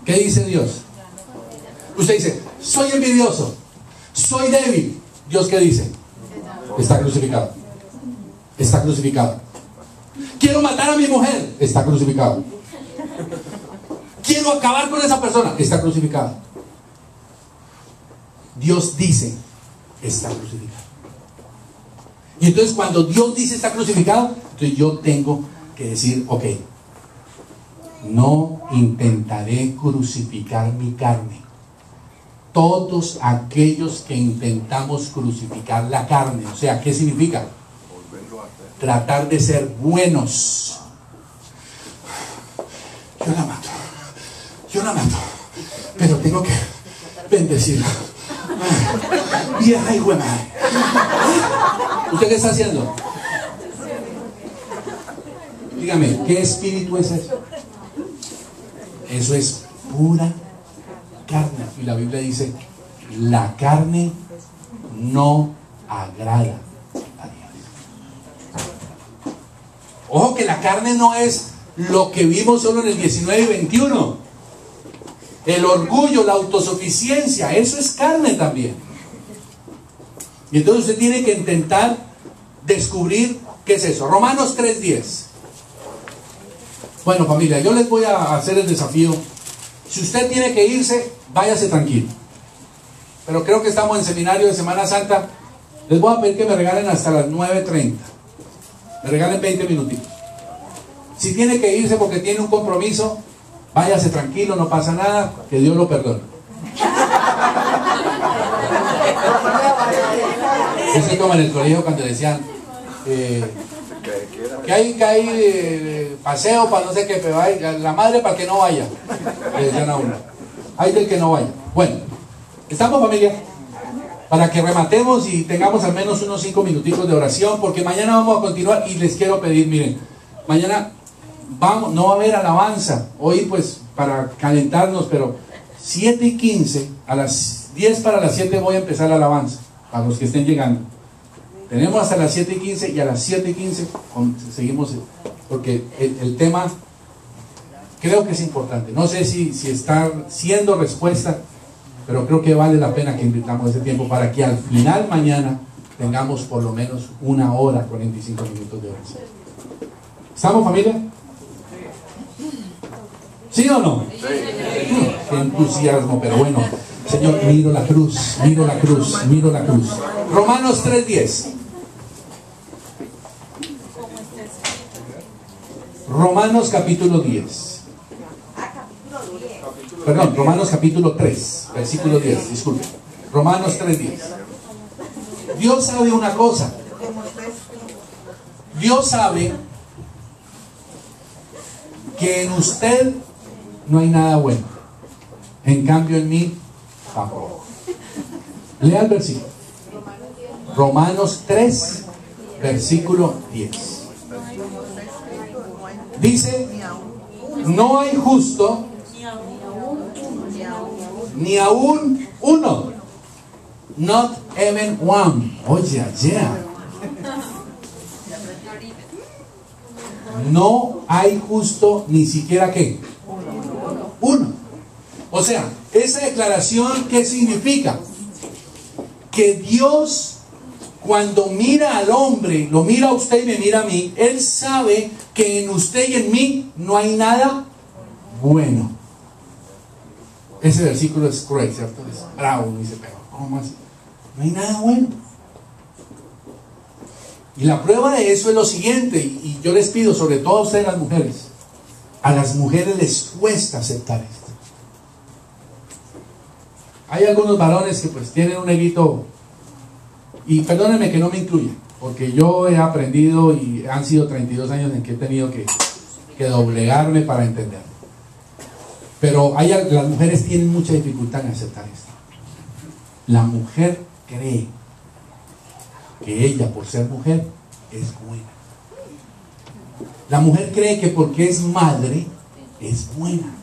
¿Qué dice Dios? Usted dice, soy envidioso, soy débil. ¿Dios qué dice? Está crucificado. Está crucificado. Quiero matar a mi mujer. Está crucificado. Quiero acabar con esa persona. Está crucificado. Dios dice, está crucificado. Y entonces cuando Dios dice está crucificado, entonces yo tengo que decir, ok, no intentaré crucificar mi carne. Todos aquellos que intentamos crucificar la carne, o sea, ¿qué significa? Tratar de ser buenos. Yo la mato, pero tengo que bendecirla. Vieja hijo de madre. ¿Usted qué está haciendo? Dígame, ¿qué espíritu es eso? Eso es pura carne. Y la Biblia dice, la carne no agrada a Dios. Ojo que la carne no es lo que vimos solo en el 19 y 21. El orgullo, la autosuficiencia, eso es carne también. Y entonces usted tiene que intentar descubrir qué es eso. Romanos 3:10. Bueno, familia, yo les voy a hacer el desafío. Si usted tiene que irse, váyase tranquilo. Pero creo que estamos en seminario de Semana Santa. Les voy a pedir que me regalen hasta las 9:30. Me regalen 20 minutitos. Si tiene que irse porque tiene un compromiso, váyase tranquilo, no pasa nada, que Dios lo perdone. Eso es como en el colegio cuando decían que hay paseo para no sé qué, pero hay la madre para que no vaya. Le decían a uno. Hay del que no vaya. Bueno, ¿estamos, familia? Para que rematemos y tengamos al menos unos 5 minutitos de oración, porque mañana vamos a continuar y les quiero pedir, miren, mañana no va a haber alabanza, hoy pues para calentarnos, pero 7:15, a las 10 para las 7 voy a empezar la alabanza, para los que estén llegando. Tenemos hasta las 7:15 y a las 7:15 seguimos, porque el tema creo que es importante. No sé si está siendo respuesta, pero creo que vale la pena que invirtamos ese tiempo para que al final mañana tengamos por lo menos 1 hora 45 minutos de oración. ¿Estamos, familia? ¿Sí o no? Sí. Qué entusiasmo, pero bueno. Señor, miro la cruz, miro la cruz, miro la cruz. Romanos 3:10. Romanos capítulo 10. Perdón, Romanos capítulo 3, versículo 10, disculpe. Romanos 3:10. Dios sabe una cosa. Dios sabe que en usted no hay nada bueno. En cambio en mí, tampoco. Lea el versículo. Romanos 3, versículo 10. Dice, no hay justo ni aún uno. Not even one. Oye, yeah. No hay justo ni siquiera ¿qué? Uno. O sea, esa declaración, ¿qué significa? Que Dios, cuando mira al hombre, lo mira a usted y me mira a mí, Él sabe que en usted y en mí no hay nada bueno. Ese versículo es cruel, ¿cierto? Es bravo, dice, pero ¿cómo así? No hay nada bueno. Y la prueba de eso es lo siguiente, y yo les pido, sobre todo a ustedes las mujeres, a las mujeres les cuesta aceptar esto. Hay algunos varones que pues tienen un eguito, y perdónenme que no me incluya, porque yo he aprendido y han sido 32 años en que he tenido que doblegarme para entender. Pero las mujeres tienen mucha dificultad en aceptar esto. La mujer cree que ella, por ser mujer, es buena. La mujer cree que porque es madre, es buena.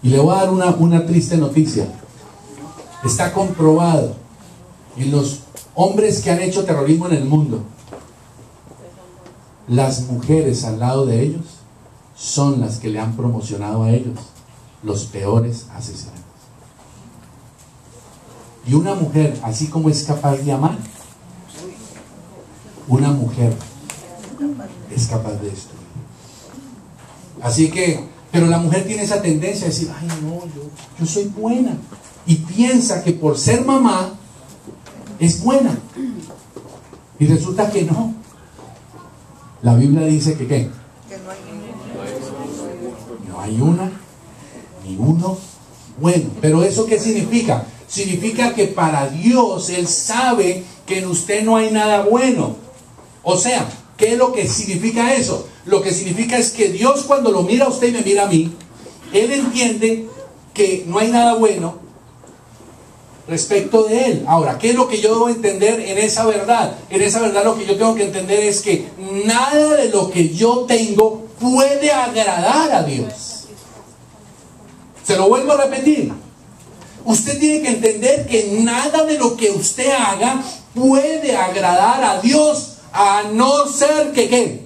Y le voy a dar una triste noticia. Está comprobado en los hombres que han hecho terrorismo en el mundo, las mujeres al lado de ellos son las que le han promocionado a ellos los peores asesinatos. Y una mujer, así como es capaz de amar, una mujer es capaz de destruir. Así que, pero la mujer tiene esa tendencia a decir, ay no, yo soy buena, y piensa que por ser mamá es buena, y resulta que no. La Biblia dice que ¿qué? No hay una ni uno bueno. Pero ¿eso qué significa? Significa que para Dios Él sabe que en usted no hay nada bueno. O sea, ¿qué es lo que significa eso? Lo que significa es que Dios, cuando lo mira a usted y me mira a mí, Él entiende que no hay nada bueno respecto de Él. Ahora, ¿qué es lo que yo debo entender en esa verdad? En esa verdad lo que yo tengo que entender es que nada de lo que yo tengo puede agradar a Dios. Se lo vuelvo a repetir. Usted tiene que entender que nada de lo que usted haga puede agradar a Dios, a no ser que ¿qué?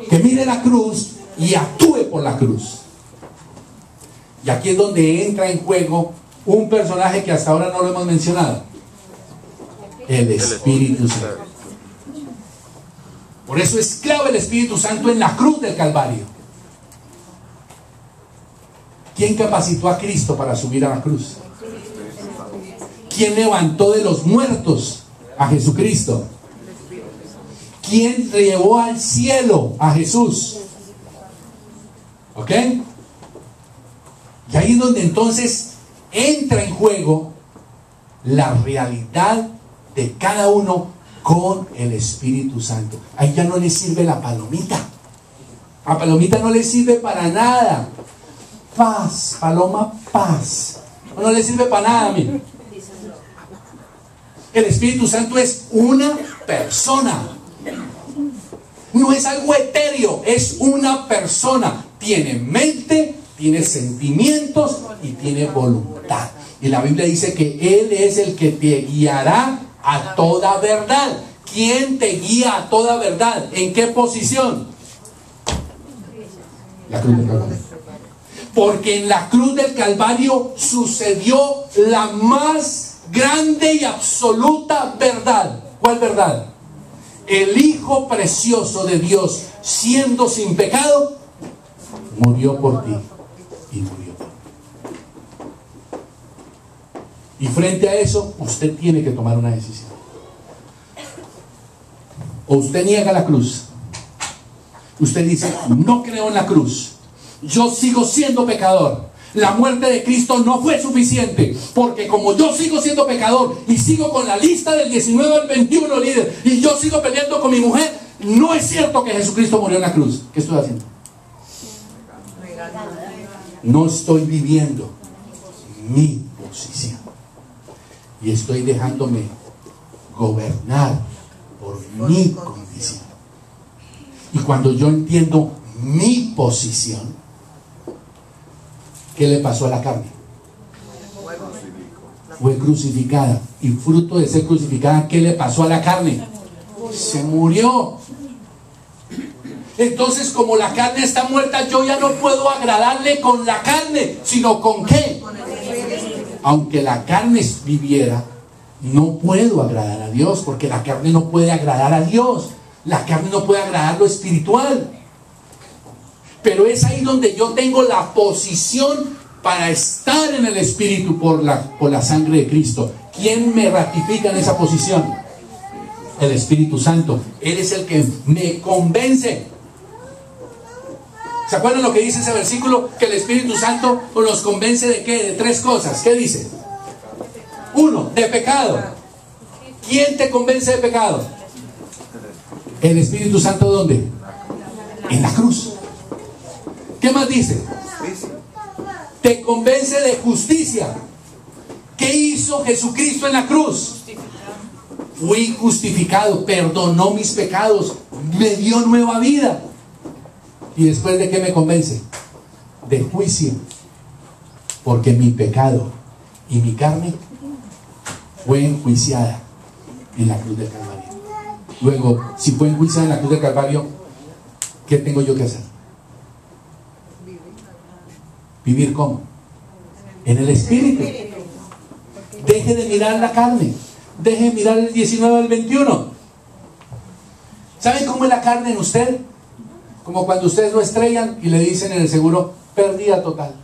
Que mire la cruz y actúe por la cruz. Y aquí es donde entra en juego un personaje que hasta ahora no lo hemos mencionado: el Espíritu Santo. Por eso es clave el Espíritu Santo en la cruz del Calvario. ¿Quién capacitó a Cristo para subir a la cruz? ¿Quién levantó de los muertos a Jesucristo? ¿Quién llevó al cielo a Jesús? ¿Ok? Y ahí es donde entonces entra en juego la realidad de cada uno con el Espíritu Santo. Ahí ya no le sirve la palomita. La palomita no le sirve para nada. Paz, paloma, paz. No le sirve para nada, mire. El Espíritu Santo es una persona. No es algo etéreo, es una persona. Tiene mente, tiene sentimientos y tiene voluntad. Y la Biblia dice que Él es el que te guiará a toda verdad. ¿Quién te guía a toda verdad? ¿En qué posición? La cruz del Calvario. Porque en la cruz del Calvario sucedió la más grande y absoluta verdad. ¿Cuál verdad? El Hijo precioso de Dios, siendo sin pecado, murió por ti y murió por ti. Y frente a eso, usted tiene que tomar una decisión. O usted niega la cruz. Usted dice, no creo en la cruz. Yo sigo siendo pecador. La muerte de Cristo no fue suficiente, porque como yo sigo siendo pecador y sigo con la lista del 19 al 21 líder, y yo sigo peleando con mi mujer, no es cierto que Jesucristo murió en la cruz. ¿Qué estoy haciendo? No estoy viviendo mi posición y estoy dejándome gobernar por mi condición. Y cuando yo entiendo mi posición, ¿qué le pasó a la carne? Fue crucificada. Y fruto de ser crucificada, ¿qué le pasó a la carne? Se murió. Entonces, como la carne está muerta, yo ya no puedo agradarle con la carne, sino ¿con qué? Aunque la carne viviera, no puedo agradar a Dios, porque la carne no puede agradar a Dios. La carne no puede agradar lo espiritual. Pero es ahí donde yo tengo la posición para estar en el Espíritu por la sangre de Cristo. ¿Quién me ratifica en esa posición? El Espíritu Santo. Él es el que me convence. ¿Se acuerdan lo que dice ese versículo? Que el Espíritu Santo nos convence ¿de qué? De tres cosas. ¿Qué dice? Uno, de pecado. ¿Quién te convence de pecado? El Espíritu Santo, ¿dónde? En la cruz. ¿Qué más dice? Te convence de justicia. ¿Qué hizo Jesucristo en la cruz? Fui justificado, perdonó mis pecados, me dio nueva vida. ¿Y después de qué me convence? De juicio. Porque mi pecado y mi carne fue enjuiciada en la cruz del Calvario. Luego, si fue enjuiciada en la cruz del Calvario, ¿qué tengo yo que hacer? ¿Vivir cómo? En el Espíritu. Deje de mirar la carne. Deje de mirar el 19 al 21. ¿Saben cómo es la carne en usted? Como cuando ustedes lo estrellan y le dicen en el seguro, pérdida total.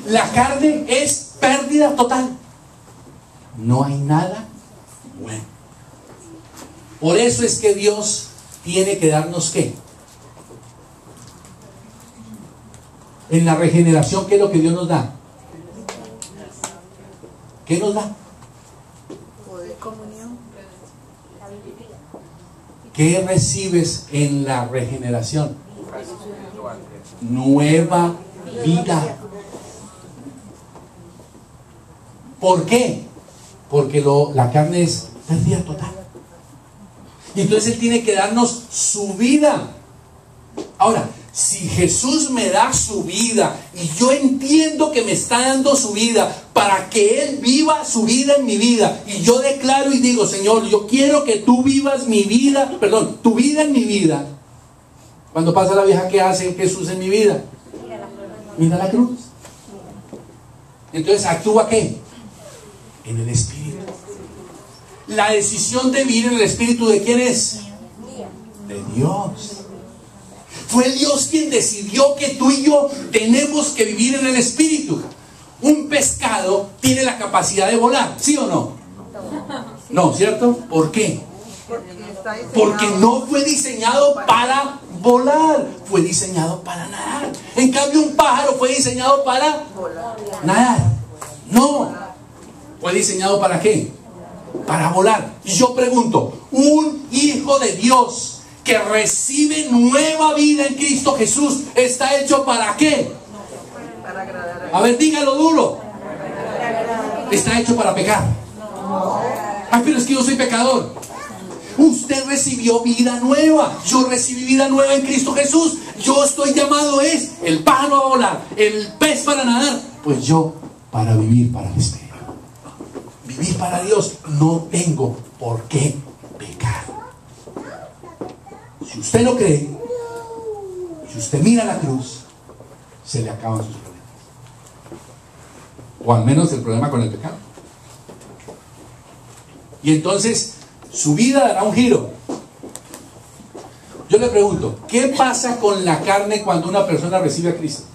La carne es pérdida total. No hay nada bueno. Por eso es que Dios tiene que darnos ¿qué? En la regeneración, ¿qué es lo que Dios nos da? ¿Qué nos da? Comunión. ¿Qué recibes en la regeneración? Nueva vida. ¿Por qué? Porque la carne es pérdida total. Y entonces Él tiene que darnos su vida. Ahora, si Jesús me da su vida y yo entiendo que me está dando su vida para que Él viva su vida en mi vida, y yo declaro y digo, Señor, yo quiero que tú vivas mi vida, perdón, tu vida en mi vida. Cuando pasa la vieja, ¿qué hace Jesús en mi vida? Mira la cruz. Entonces, ¿actúa qué? En el Espíritu. La decisión de vivir en el Espíritu, ¿de quién es? De Dios. Fue Dios quien decidió que tú y yo tenemos que vivir en el Espíritu. Un pescado tiene la capacidad de volar, ¿sí o no? No, ¿cierto? ¿Por qué? Porque no fue diseñado para volar, fue diseñado para nadar. En cambio, un pájaro fue diseñado para nadar. No, fue diseñado para ¿qué? Para volar. Y yo pregunto, un hijo de Dios que recibe nueva vida en Cristo Jesús, ¿está hecho para qué? A ver, dígalo duro. Está hecho para pecar. Ay, pero es que yo soy pecador. Usted recibió vida nueva. Yo recibí vida nueva en Cristo Jesús. Yo estoy llamado el pájaro a volar, el pez para nadar. Pues yo para vivir para el Espíritu. Vivir para Dios. No tengo por qué pecar. Si usted lo cree, si usted mira la cruz, se le acaban sus problemas. O al menos el problema con el pecado. Y entonces su vida dará un giro. Yo le pregunto, ¿qué pasa con la carne cuando una persona recibe a Cristo?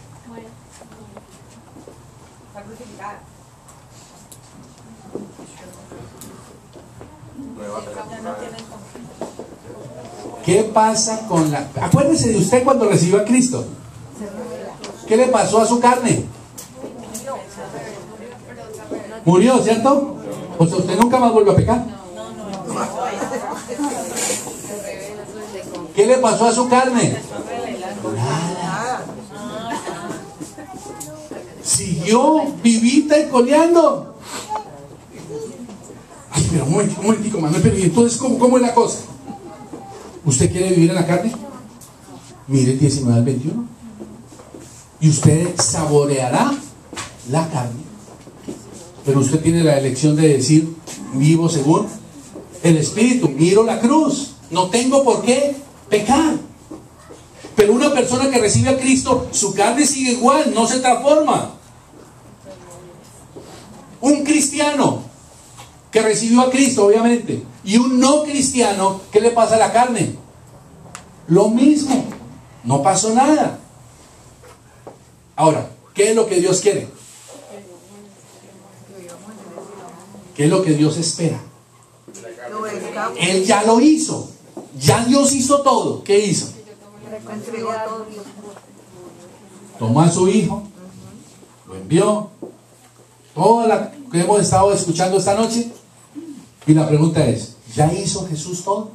¿Qué pasa con la... Acuérdese de usted cuando recibió a Cristo. ¿Qué le pasó a su carne? Murió, ¿cierto? O sea, usted nunca más vuelve a pecar. ¿Qué le pasó a su carne? Nada. Siguió vivita y coleando. Ay, pero un momentico, Manuel, pero ¿y entonces cómo es la cosa? ¿Usted quiere vivir en la carne? Mire el 19 al 21. Y usted saboreará la carne. Pero usted tiene la elección de decir, vivo según el Espíritu, miro la cruz, no tengo por qué pecar. Pero una persona que recibe a Cristo, su carne sigue igual, no se transforma. Un cristiano que recibió a Cristo, obviamente, y un no cristiano, ¿qué le pasa a la carne? Lo mismo, no pasó nada. Ahora, ¿qué es lo que Dios quiere? ¿Qué es lo que Dios espera? Él ya lo hizo. Ya Dios hizo todo. ¿Qué hizo? Tomó a su hijo, lo envió. Toda la que hemos estado escuchando esta noche. Y la pregunta es, ¿ya hizo Jesús todo?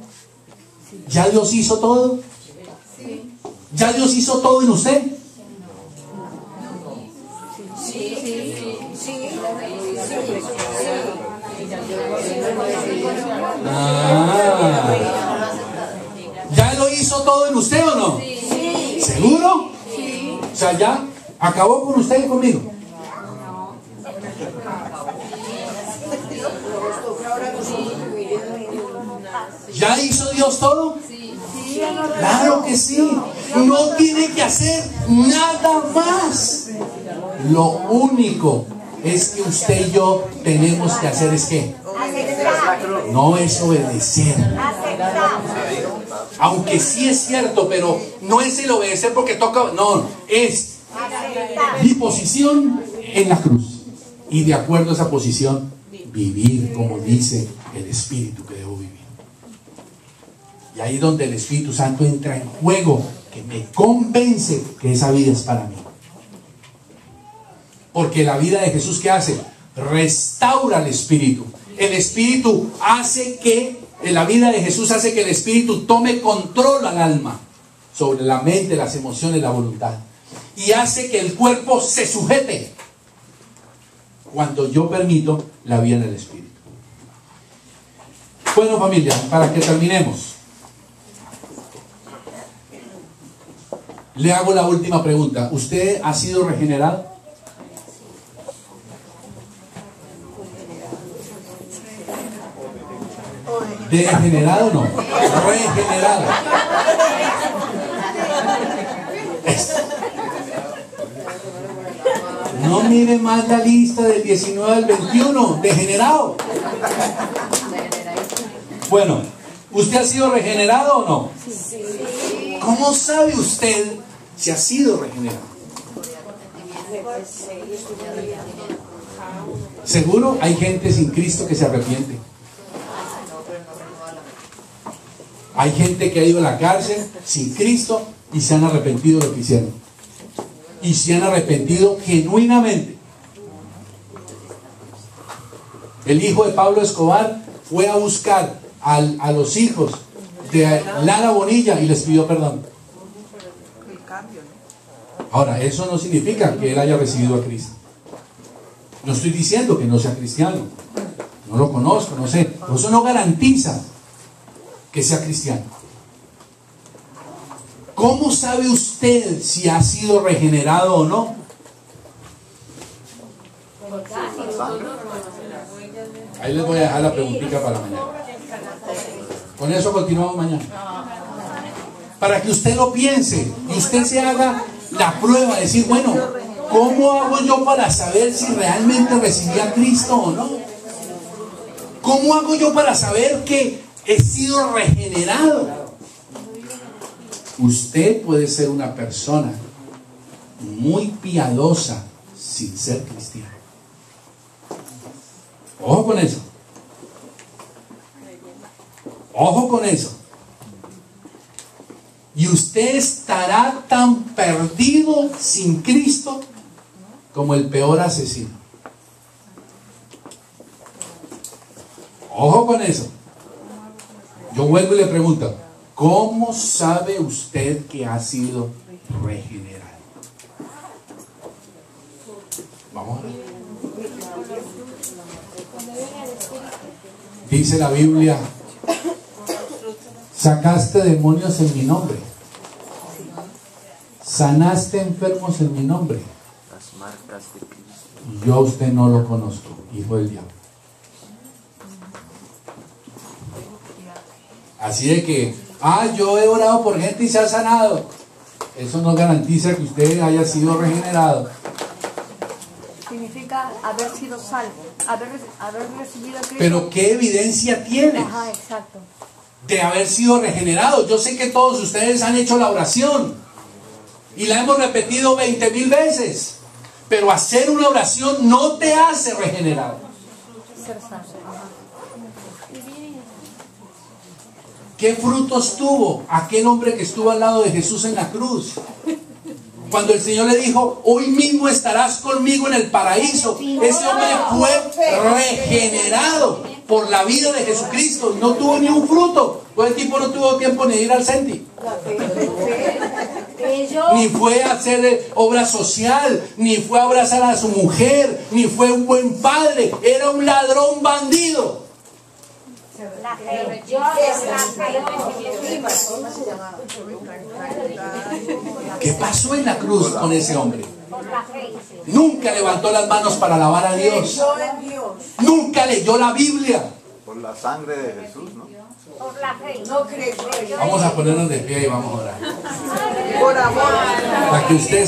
¿Ya Dios hizo todo? ¿Ya Dios hizo todo en usted? ¿Ya lo hizo todo en usted o no? ¿Seguro? O sea, ya ¿Acabó con usted y conmigo? ¿Ya hizo Dios todo? Claro que sí. No tiene que hacer nada más. Lo único es que usted y yo tenemos que hacer es ¿qué? No es obedecer. Aunque sí es cierto, pero no es el obedecer porque toca. No, es mi posición en la cruz. Y de acuerdo a esa posición, vivir como dice el Espíritu que debo vivir. Y ahí donde el Espíritu Santo entra en juego, que me convence que esa vida es para mí. Porque la vida de Jesús, ¿qué hace? Restaura el Espíritu. El Espíritu hace que, la vida de Jesús hace que el Espíritu tome control al alma, sobre la mente, las emociones, la voluntad. Y hace que el cuerpo se sujete cuando yo permito la vida en el Espíritu. Bueno, familia, para que terminemos, le hago la última pregunta. ¿Usted ha sido regenerado? ¿Degenerado no? Regenerado. No mire más la lista del 19 al 21. Degenerado. Bueno, ¿usted ha sido regenerado o no? ¿Cómo sabe usted si ha sido regenerado? Seguro hay gente sin Cristo que se arrepiente. Hay gente que ha ido a la cárcel sin Cristo y se han arrepentido de lo que hicieron. Y se han arrepentido genuinamente. El hijo de Pablo Escobar fue a buscar a los hijos de Lara Bonilla y les pidió perdón. Ahora, eso no significa que él haya recibido a Cristo. No estoy diciendo que no sea cristiano. No lo conozco, no sé. Pero eso no garantiza que sea cristiano. ¿Cómo sabe usted si ha sido regenerado o no? Ahí les voy a dejar la preguntita para mañana. Con eso continuamos mañana. Para que usted lo piense y usted se haga la prueba de decir, bueno, ¿cómo hago yo para saber si realmente recibí a Cristo o no? ¿Cómo hago yo para saber que he sido regenerado? Usted puede ser una persona muy piadosa sin ser cristiano. Ojo con eso. Ojo con eso. Y usted estará tan perdido sin Cristo como el peor asesino. Ojo con eso. Yo vuelvo y le pregunto, ¿cómo sabe usted que ha sido regenerado? Vamos a ver. Dice la Biblia, sacaste demonios en mi nombre, sanaste enfermos en mi nombre, Las marcas de Cristo. y yo a usted no lo conozco, hijo del diablo. Así de que, yo he orado por gente y se ha sanado. Eso no garantiza que usted haya sido regenerado. Significa haber sido salvo, haber recibido a Cristo. Pero ¿qué evidencia tienes Ajá, exacto. de haber sido regenerado? Yo sé que todos ustedes han hecho la oración y la hemos repetido 20,000 veces, pero hacer una oración no te hace regenerado. Ser salvo. Ajá. ¿Qué frutos tuvo aquel hombre que estuvo al lado de Jesús en la cruz? Cuando el Señor le dijo, hoy mismo estarás conmigo en el paraíso. Ese hombre fue regenerado por la vida de Jesucristo. No tuvo ni un fruto. Pues el tipo no tuvo tiempo ni de ir al Centi. Ni fue a hacer obra social, ni fue a abrazar a su mujer, ni fue un buen padre. Era un ladrón bandido. ¿Qué pasó en la cruz con ese hombre? Nunca levantó las manos para alabar a Dios. Nunca leyó la Biblia. Por la sangre de Jesús, ¿no? No creyó. Vamos a ponernos de pie y vamos a orar. Por amor. Para que usted